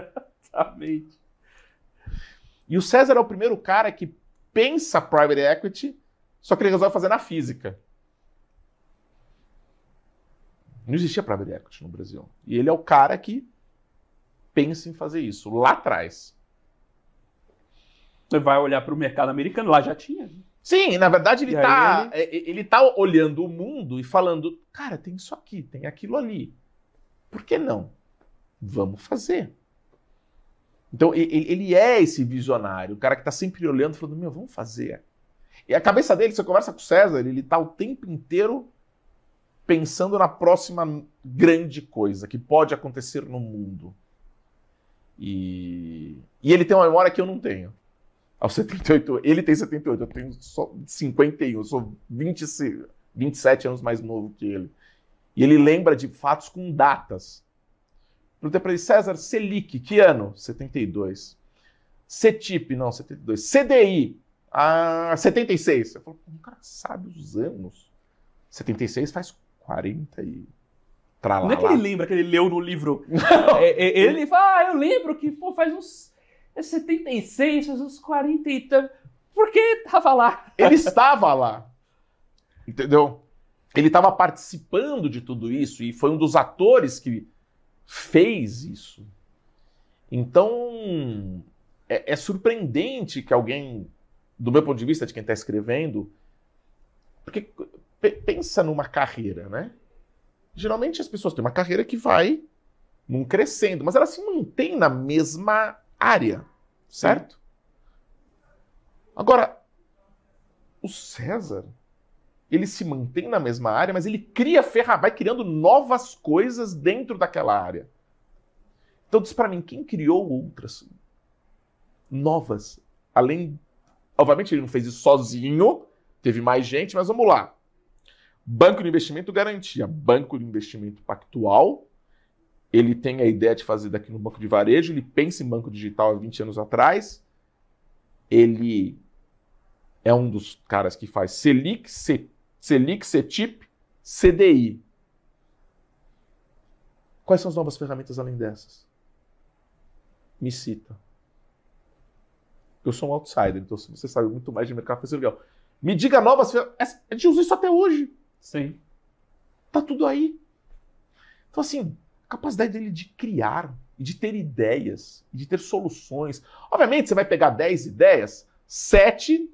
Exatamente. E o César é o primeiro cara que pensa private equity, só que ele resolve fazer na física. Não existia private equity no Brasil. E ele é o cara que pensa em fazer isso, lá atrás. Você vai olhar para o mercado americano, lá já tinha. Sim, na verdade ele tá olhando o mundo e falando, cara, tem isso aqui, tem aquilo ali. Por que não? Vamos fazer. Então ele é esse visionário, o cara que está sempre olhando e falando, vamos fazer. E a cabeça dele, você conversa com o César, ele está o tempo inteiro pensando na próxima grande coisa que pode acontecer no mundo. E ele tem uma memória que eu não tenho. Aos 78, ele tem 78, eu tenho só 51, eu sou 27 anos mais novo que ele. E ele lembra de fatos com datas. Perguntei para ele, César, Selic, que ano? 72. CETIP, não, 72. CDI, 76. Eu falo, o cara sabe os anos. 76 faz 40 e... Não é que ele lembra que ele leu no livro. Ele fala, eu lembro que faz uns 76, faz uns 40 e tanto. Por que estava lá? Ele estava lá. Entendeu? Ele estava participando de tudo isso e foi um dos atores que fez isso. Então, é surpreendente que alguém, do meu ponto de vista, de quem está escrevendo, porque pensa numa carreira, né? Geralmente as pessoas têm uma carreira que vai num crescendo, mas ela se mantém na mesma área, certo? Sim. Agora, o César, ele se mantém na mesma área, mas ele cria vai criando novas coisas dentro daquela área. Então diz para mim, quem criou outras novas? Além, obviamente ele não fez isso sozinho, teve mais gente, mas vamos lá. Banco de Investimento Garantia, Banco de Investimento Pactual, ele tem a ideia de fazer daqui no banco de varejo, ele pensa em banco digital há 20 anos atrás, ele é um dos caras que faz Selic, CETIP, CDI. Quais são as novas ferramentas além dessas? Me cita. Eu sou um outsider, então se você sabe muito mais de mercado financeiro, legal. Me diga novas ferramentas. A gente usa isso até hoje. Sim. Tá tudo aí. Então, assim, a capacidade dele de criar, de ter ideias, de ter soluções. Obviamente, você vai pegar 10 ideias, 7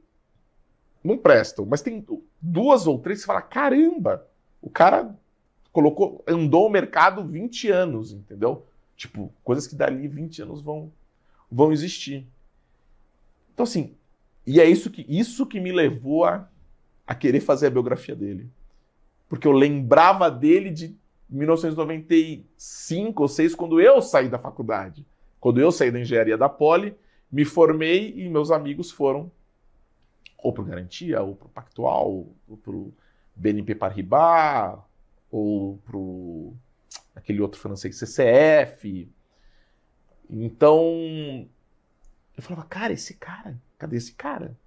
não prestam, mas tem 2 ou 3 que você fala, caramba, o cara andou o mercado 20 anos, entendeu? Tipo, coisas que dali 20 anos vão existir. Então, assim, e é isso que me levou a querer fazer a biografia dele. Porque eu lembrava dele de 1995 ou 6, quando eu saí da faculdade. Quando eu saí da engenharia da Poli, me formei e meus amigos foram ou para o Garantia, ou para o Pactual, ou para o BNP Paribas, ou para aquele outro francês, CCF. Então, eu falava, cara, esse cara, cadê esse cara?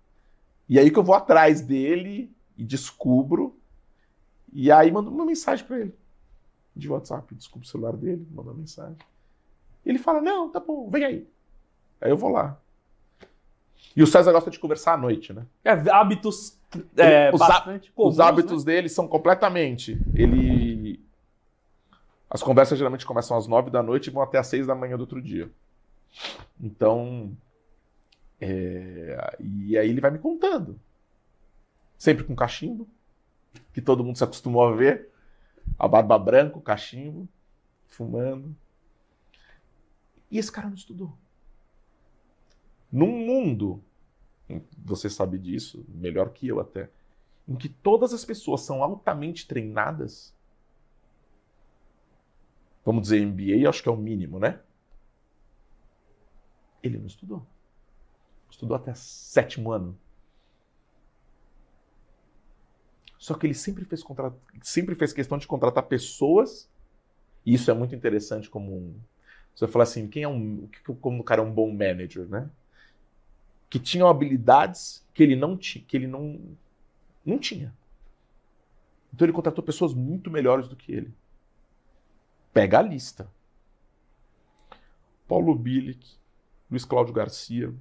E aí que eu vou atrás dele e descubro. E aí mando uma mensagem para ele. De WhatsApp, descubro o celular dele, mando uma mensagem. E ele fala, não, tá bom, vem aí. Aí eu vou lá. E o César gosta de conversar à noite, né? Hábitos bastante comuns, os hábitos né? dele são completamente... As conversas geralmente começam às 9 da noite e vão até às 6 da manhã do outro dia. Então... E aí ele vai me contando. Sempre com cachimbo, que todo mundo se acostumou a ver. A barba branca, o cachimbo, fumando. E esse cara não estudou. Num mundo, você sabe disso, melhor que eu até, em que todas as pessoas são altamente treinadas, vamos dizer MBA, acho que é o mínimo, né? Ele não estudou. Estudou até 7º ano. Só que ele sempre fez questão de contratar pessoas, e isso é muito interessante como você fala assim, como o cara é um bom manager, né? Que tinham habilidades que ele não tinha. Então ele contratou pessoas muito melhores do que ele. Pega a lista. Paulo Bilic, Luiz Cláudio Garcia,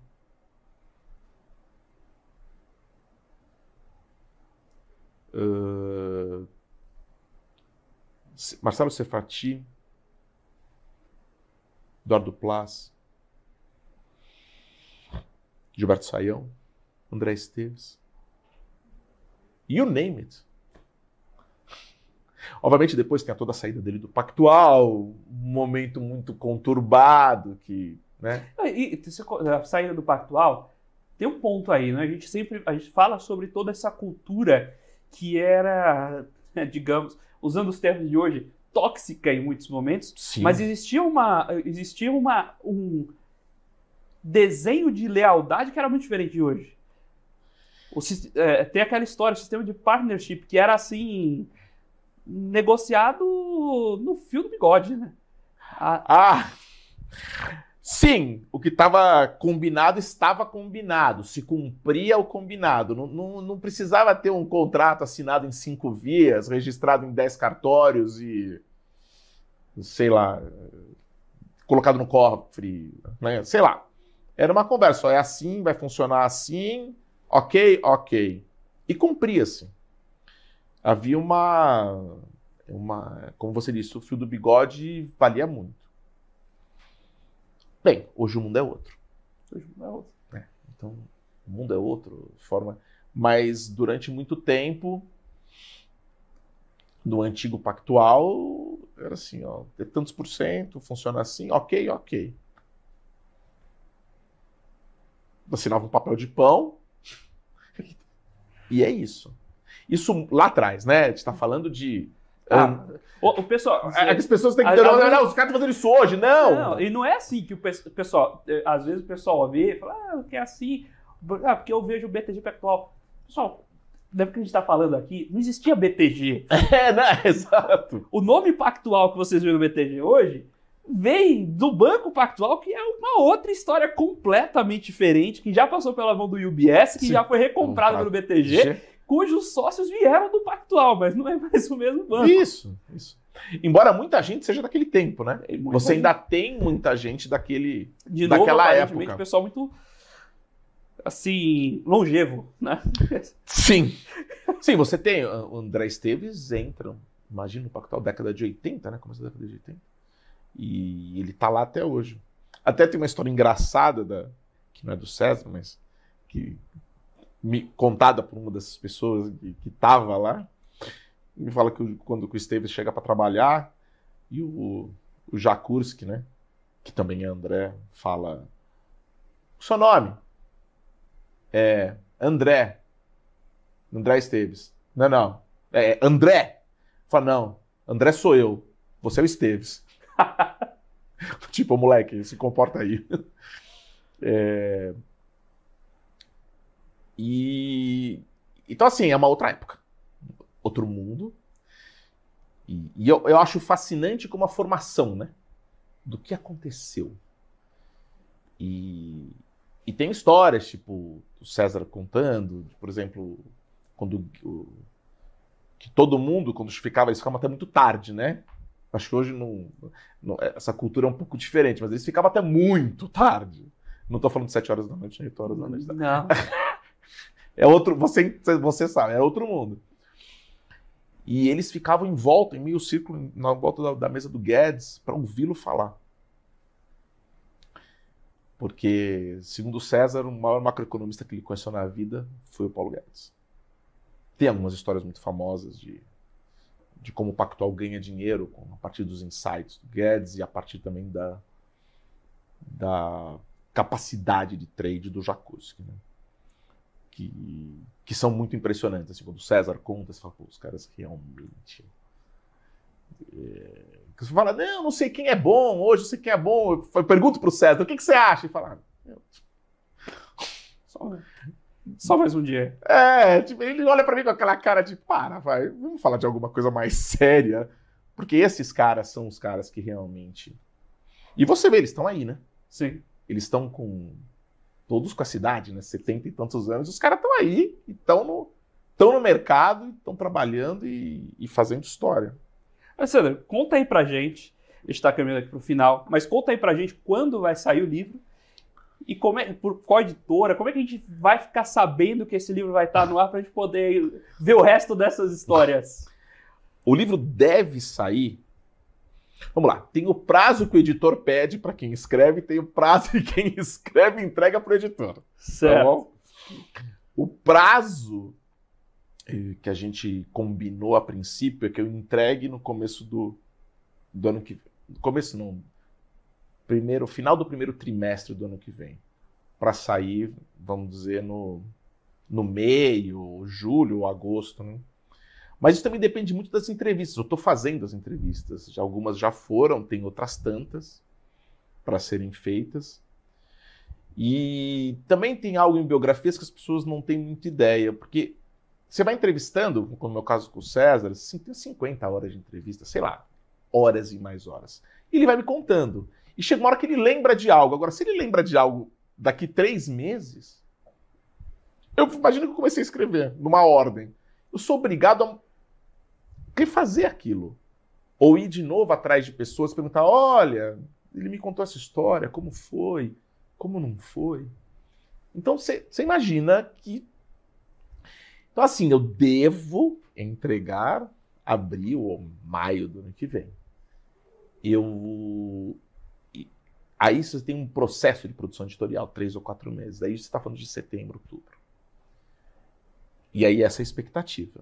Marcelo Sefati, Eduardo Plas, Gilberto Sayão, André Esteves. You name it. Obviamente depois tem toda a saída dele do Pactual, um momento muito conturbado que, né? E a saída do Pactual tem um ponto aí, né? A gente fala sobre toda essa cultura que era, digamos, usando os termos de hoje, tóxica em muitos momentos. Sim. Mas existia um desenho de lealdade que era muito diferente de hoje. Tem aquela história, o sistema de partnership, que era assim, negociado no fio do bigode, né? Sim, o que estava combinado, se cumpria o combinado. Não precisava ter um contrato assinado em 5 vias, registrado em 10 cartórios e, sei lá, colocado no cofre, né? Sei lá. Era uma conversa, é assim, vai funcionar assim, ok. E cumpria-se. Havia como você disse, o fio do bigode valia muito. Bem, hoje o mundo é outro. Então, o mundo é outro, mas durante muito tempo, no antigo Pactual, era assim, ó, ter tantos %, funciona assim, ok. Assinava um papel de pão, e é isso. Isso lá atrás, né? A gente está falando de... O pessoal... As pessoas têm que dizer, não, os caras estão fazendo isso hoje, não. E não é assim que o pessoal... Às vezes o pessoal vê e fala, que é assim, porque eu vejo o BTG Pactual. Pessoal, deve que a gente está falando aqui, não existia BTG. Né? Exato. O nome Pactual que vocês veem no BTG hoje vem do Banco Pactual, que é uma outra história completamente diferente, que já passou pela mão do UBS, que já foi recomprado pelo BTG, cujos sócios vieram do Pactual, mas não é mais o mesmo banco. Isso. Embora muita gente seja daquele tempo, né? Você ainda tem muita gente daquela época. O pessoal muito, assim, longevo, né? Sim, você tem o André Esteves entra, imagina, no Pactual, década de 80, né? Começo da década de 80. E ele tá lá até hoje. Até tem uma história engraçada, que não é do César, mas que contada por uma dessas pessoas que tava lá. Me fala que quando o Esteves chega para trabalhar, e o Jakurski, né, que também é André, fala: o seu nome? É André Esteves. Não. É André. Fala, não, André sou eu. Você é o Esteves. Tipo, moleque, se comporta aí. Então, assim, é uma outra época. Outro mundo. E eu acho fascinante como a formação, né? Do que aconteceu. E E tem histórias, tipo, o César contando, por exemplo, que todo mundo, quando ficava, eles ficavam até muito tarde, né? Acho que hoje essa cultura é um pouco diferente, mas eles ficavam até muito tarde. Não estou falando de 7 horas da noite, 8 horas da noite. Não. É outro, você sabe, é outro mundo. E eles ficavam em volta, em meio círculo, na volta da mesa do Guedes, para ouvi-lo falar. Porque, segundo o César, o maior macroeconomista que ele conheceu na vida foi o Paulo Guedes. Tem algumas histórias muito famosas de como o Pactual ganha dinheiro a partir dos insights do Guedes e a partir também da capacidade de trade do Jacuski, né? Que são muito impressionantes. Assim, quando o César conta, você fala, pô, os caras realmente... Você fala, não sei quem é bom, hoje eu sei quem é bom. Eu pergunto pro César, o que você acha? E fala, só mais um dia. Tipo, ele olha pra mim com aquela cara de, vamos falar de alguma coisa mais séria. Porque esses caras são os caras que realmente... E você vê, eles estão aí, né? Sim. Eles estão todos com a cidade, né? 70 e tantos anos. Os caras estão aí, estão no mercado, estão trabalhando e fazendo história. Alessandro, conta aí pra gente, a gente tá caminhando aqui pro final, mas conta aí pra gente quando vai sair o livro e por qual editora, como é que a gente vai ficar sabendo que esse livro vai estar no ar pra gente poder ver o resto dessas histórias? O livro deve sair... Vamos lá, tem o prazo que o editor pede para quem escreve, tem o prazo que quem escreve entrega para o editor. Certo. Tá bom? O prazo que a gente combinou a princípio é que eu entregue no começo do ano que vem. Começo não, final do primeiro trimestre do ano que vem. Para sair, vamos dizer, no meio, julho ou agosto, né? Mas isso também depende muito das entrevistas. Eu estou fazendo as entrevistas. Algumas já foram, tem outras tantas para serem feitas. E também tem algo em biografias que as pessoas não têm muita ideia. Porque você vai entrevistando, como no meu caso com o César, assim, tem 50 horas de entrevista, sei lá, horas e mais horas. E ele vai me contando. E chega uma hora que ele lembra de algo. Agora, se ele lembra de algo daqui 3 meses, eu imagino que eu comecei a escrever numa ordem. Eu sou obrigado a refazer aquilo. Ou ir de novo atrás de pessoas e perguntar, olha, ele me contou essa história, como foi, como não foi. Então você imagina que... Então assim, eu devo entregar abril ou maio do ano que vem. Aí você tem um processo de produção editorial, 3 ou 4 meses. Aí você está falando de setembro, outubro. E aí essa é a expectativa.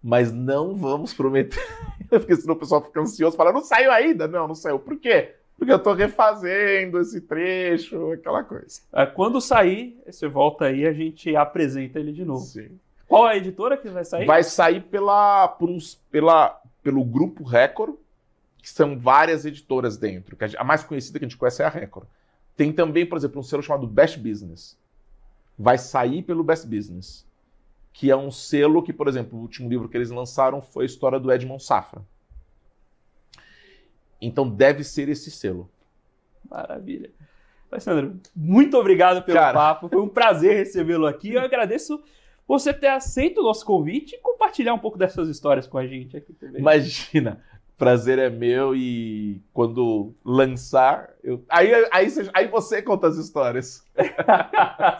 Mas não vamos prometer, porque senão o pessoal fica ansioso e fala, não saiu ainda? Não saiu. Por quê? Porque eu estou refazendo esse trecho, aquela coisa. Quando sair, você volta aí e a gente apresenta ele de novo. Sim. Qual é a editora que vai sair? Vai sair pelo Grupo Record, que são várias editoras dentro. A mais conhecida que a gente conhece é a Record. Tem também, por exemplo, um selo chamado Best Business. Vai sair pelo Best Business. Que é um selo que, por exemplo, o último livro que eles lançaram foi a história do Edmond Safra. Então deve ser esse selo. Maravilha. Alessandro, muito obrigado pelo papo. Foi um prazer recebê-lo aqui. Eu agradeço você ter aceito o nosse convite e compartilhar um pouco dessas histórias com a gente aqui também. Imagina, prazer é meu e quando lançar, aí você conta as histórias.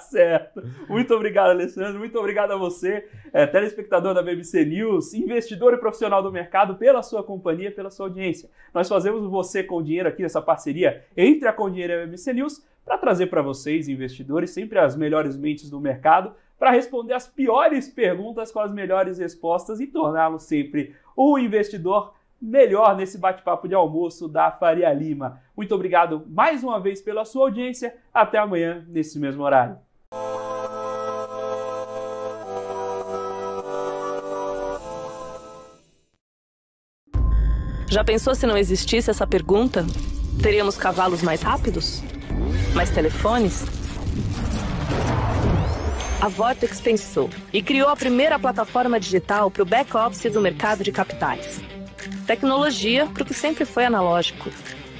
Certo. Muito obrigado, Alessandro. Muito obrigado a você, telespectador da BBC News, investidor e profissional do mercado, pela sua companhia, pela sua audiência. Nós fazemos o Você com Dinheiro aqui nessa parceria entre a Com Dinheiro e a BBC News para trazer para vocês, investidores, sempre as melhores mentes do mercado, para responder as piores perguntas com as melhores respostas e torná-lo sempre o investidor melhor nesse bate-papo de almoço da Faria Lima. Muito obrigado mais uma vez pela sua audiência. Até amanhã, nesse mesmo horário. Já pensou se não existisse essa pergunta? Teríamos cavalos mais rápidos? Mais telefones? A Vortex pensou e criou a primeira plataforma digital para o back-office do mercado de capitais. Tecnologia para o que sempre foi analógico.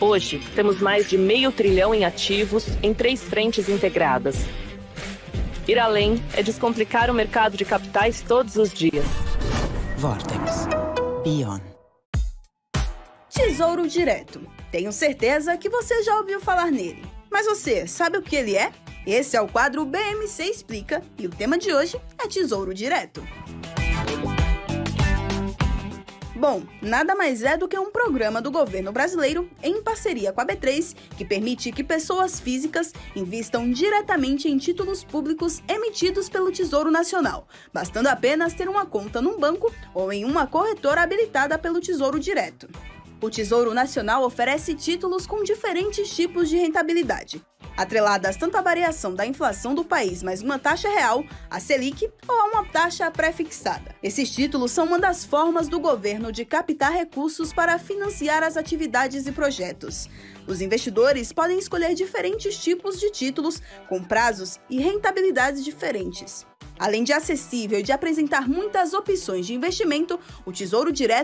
Hoje, temos mais de R$500 bilhão em ativos em 3 frentes integradas. Ir além é descomplicar o mercado de capitais todos os dias. Vortex. Beyond. Tesouro Direto. Tenho certeza que você já ouviu falar nele. Mas você sabe o que ele é? Esse é o quadro BMC Explica e o tema de hoje é Tesouro Direto. Bom, nada mais é do que um programa do governo brasileiro, em parceria com a B3, que permite que pessoas físicas invistam diretamente em títulos públicos emitidos pelo Tesouro Nacional, bastando apenas ter uma conta num banco ou em uma corretora habilitada pelo Tesouro Direto. O Tesouro Nacional oferece títulos com diferentes tipos de rentabilidade, atreladas tanto à variação da inflação do país mais uma taxa real, a Selic, ou a uma taxa pré-fixada. Esses títulos são uma das formas do governo de captar recursos para financiar as atividades e projetos. Os investidores podem escolher diferentes tipos de títulos com prazos e rentabilidades diferentes. Além de acessível e de apresentar muitas opções de investimento, o Tesouro Direto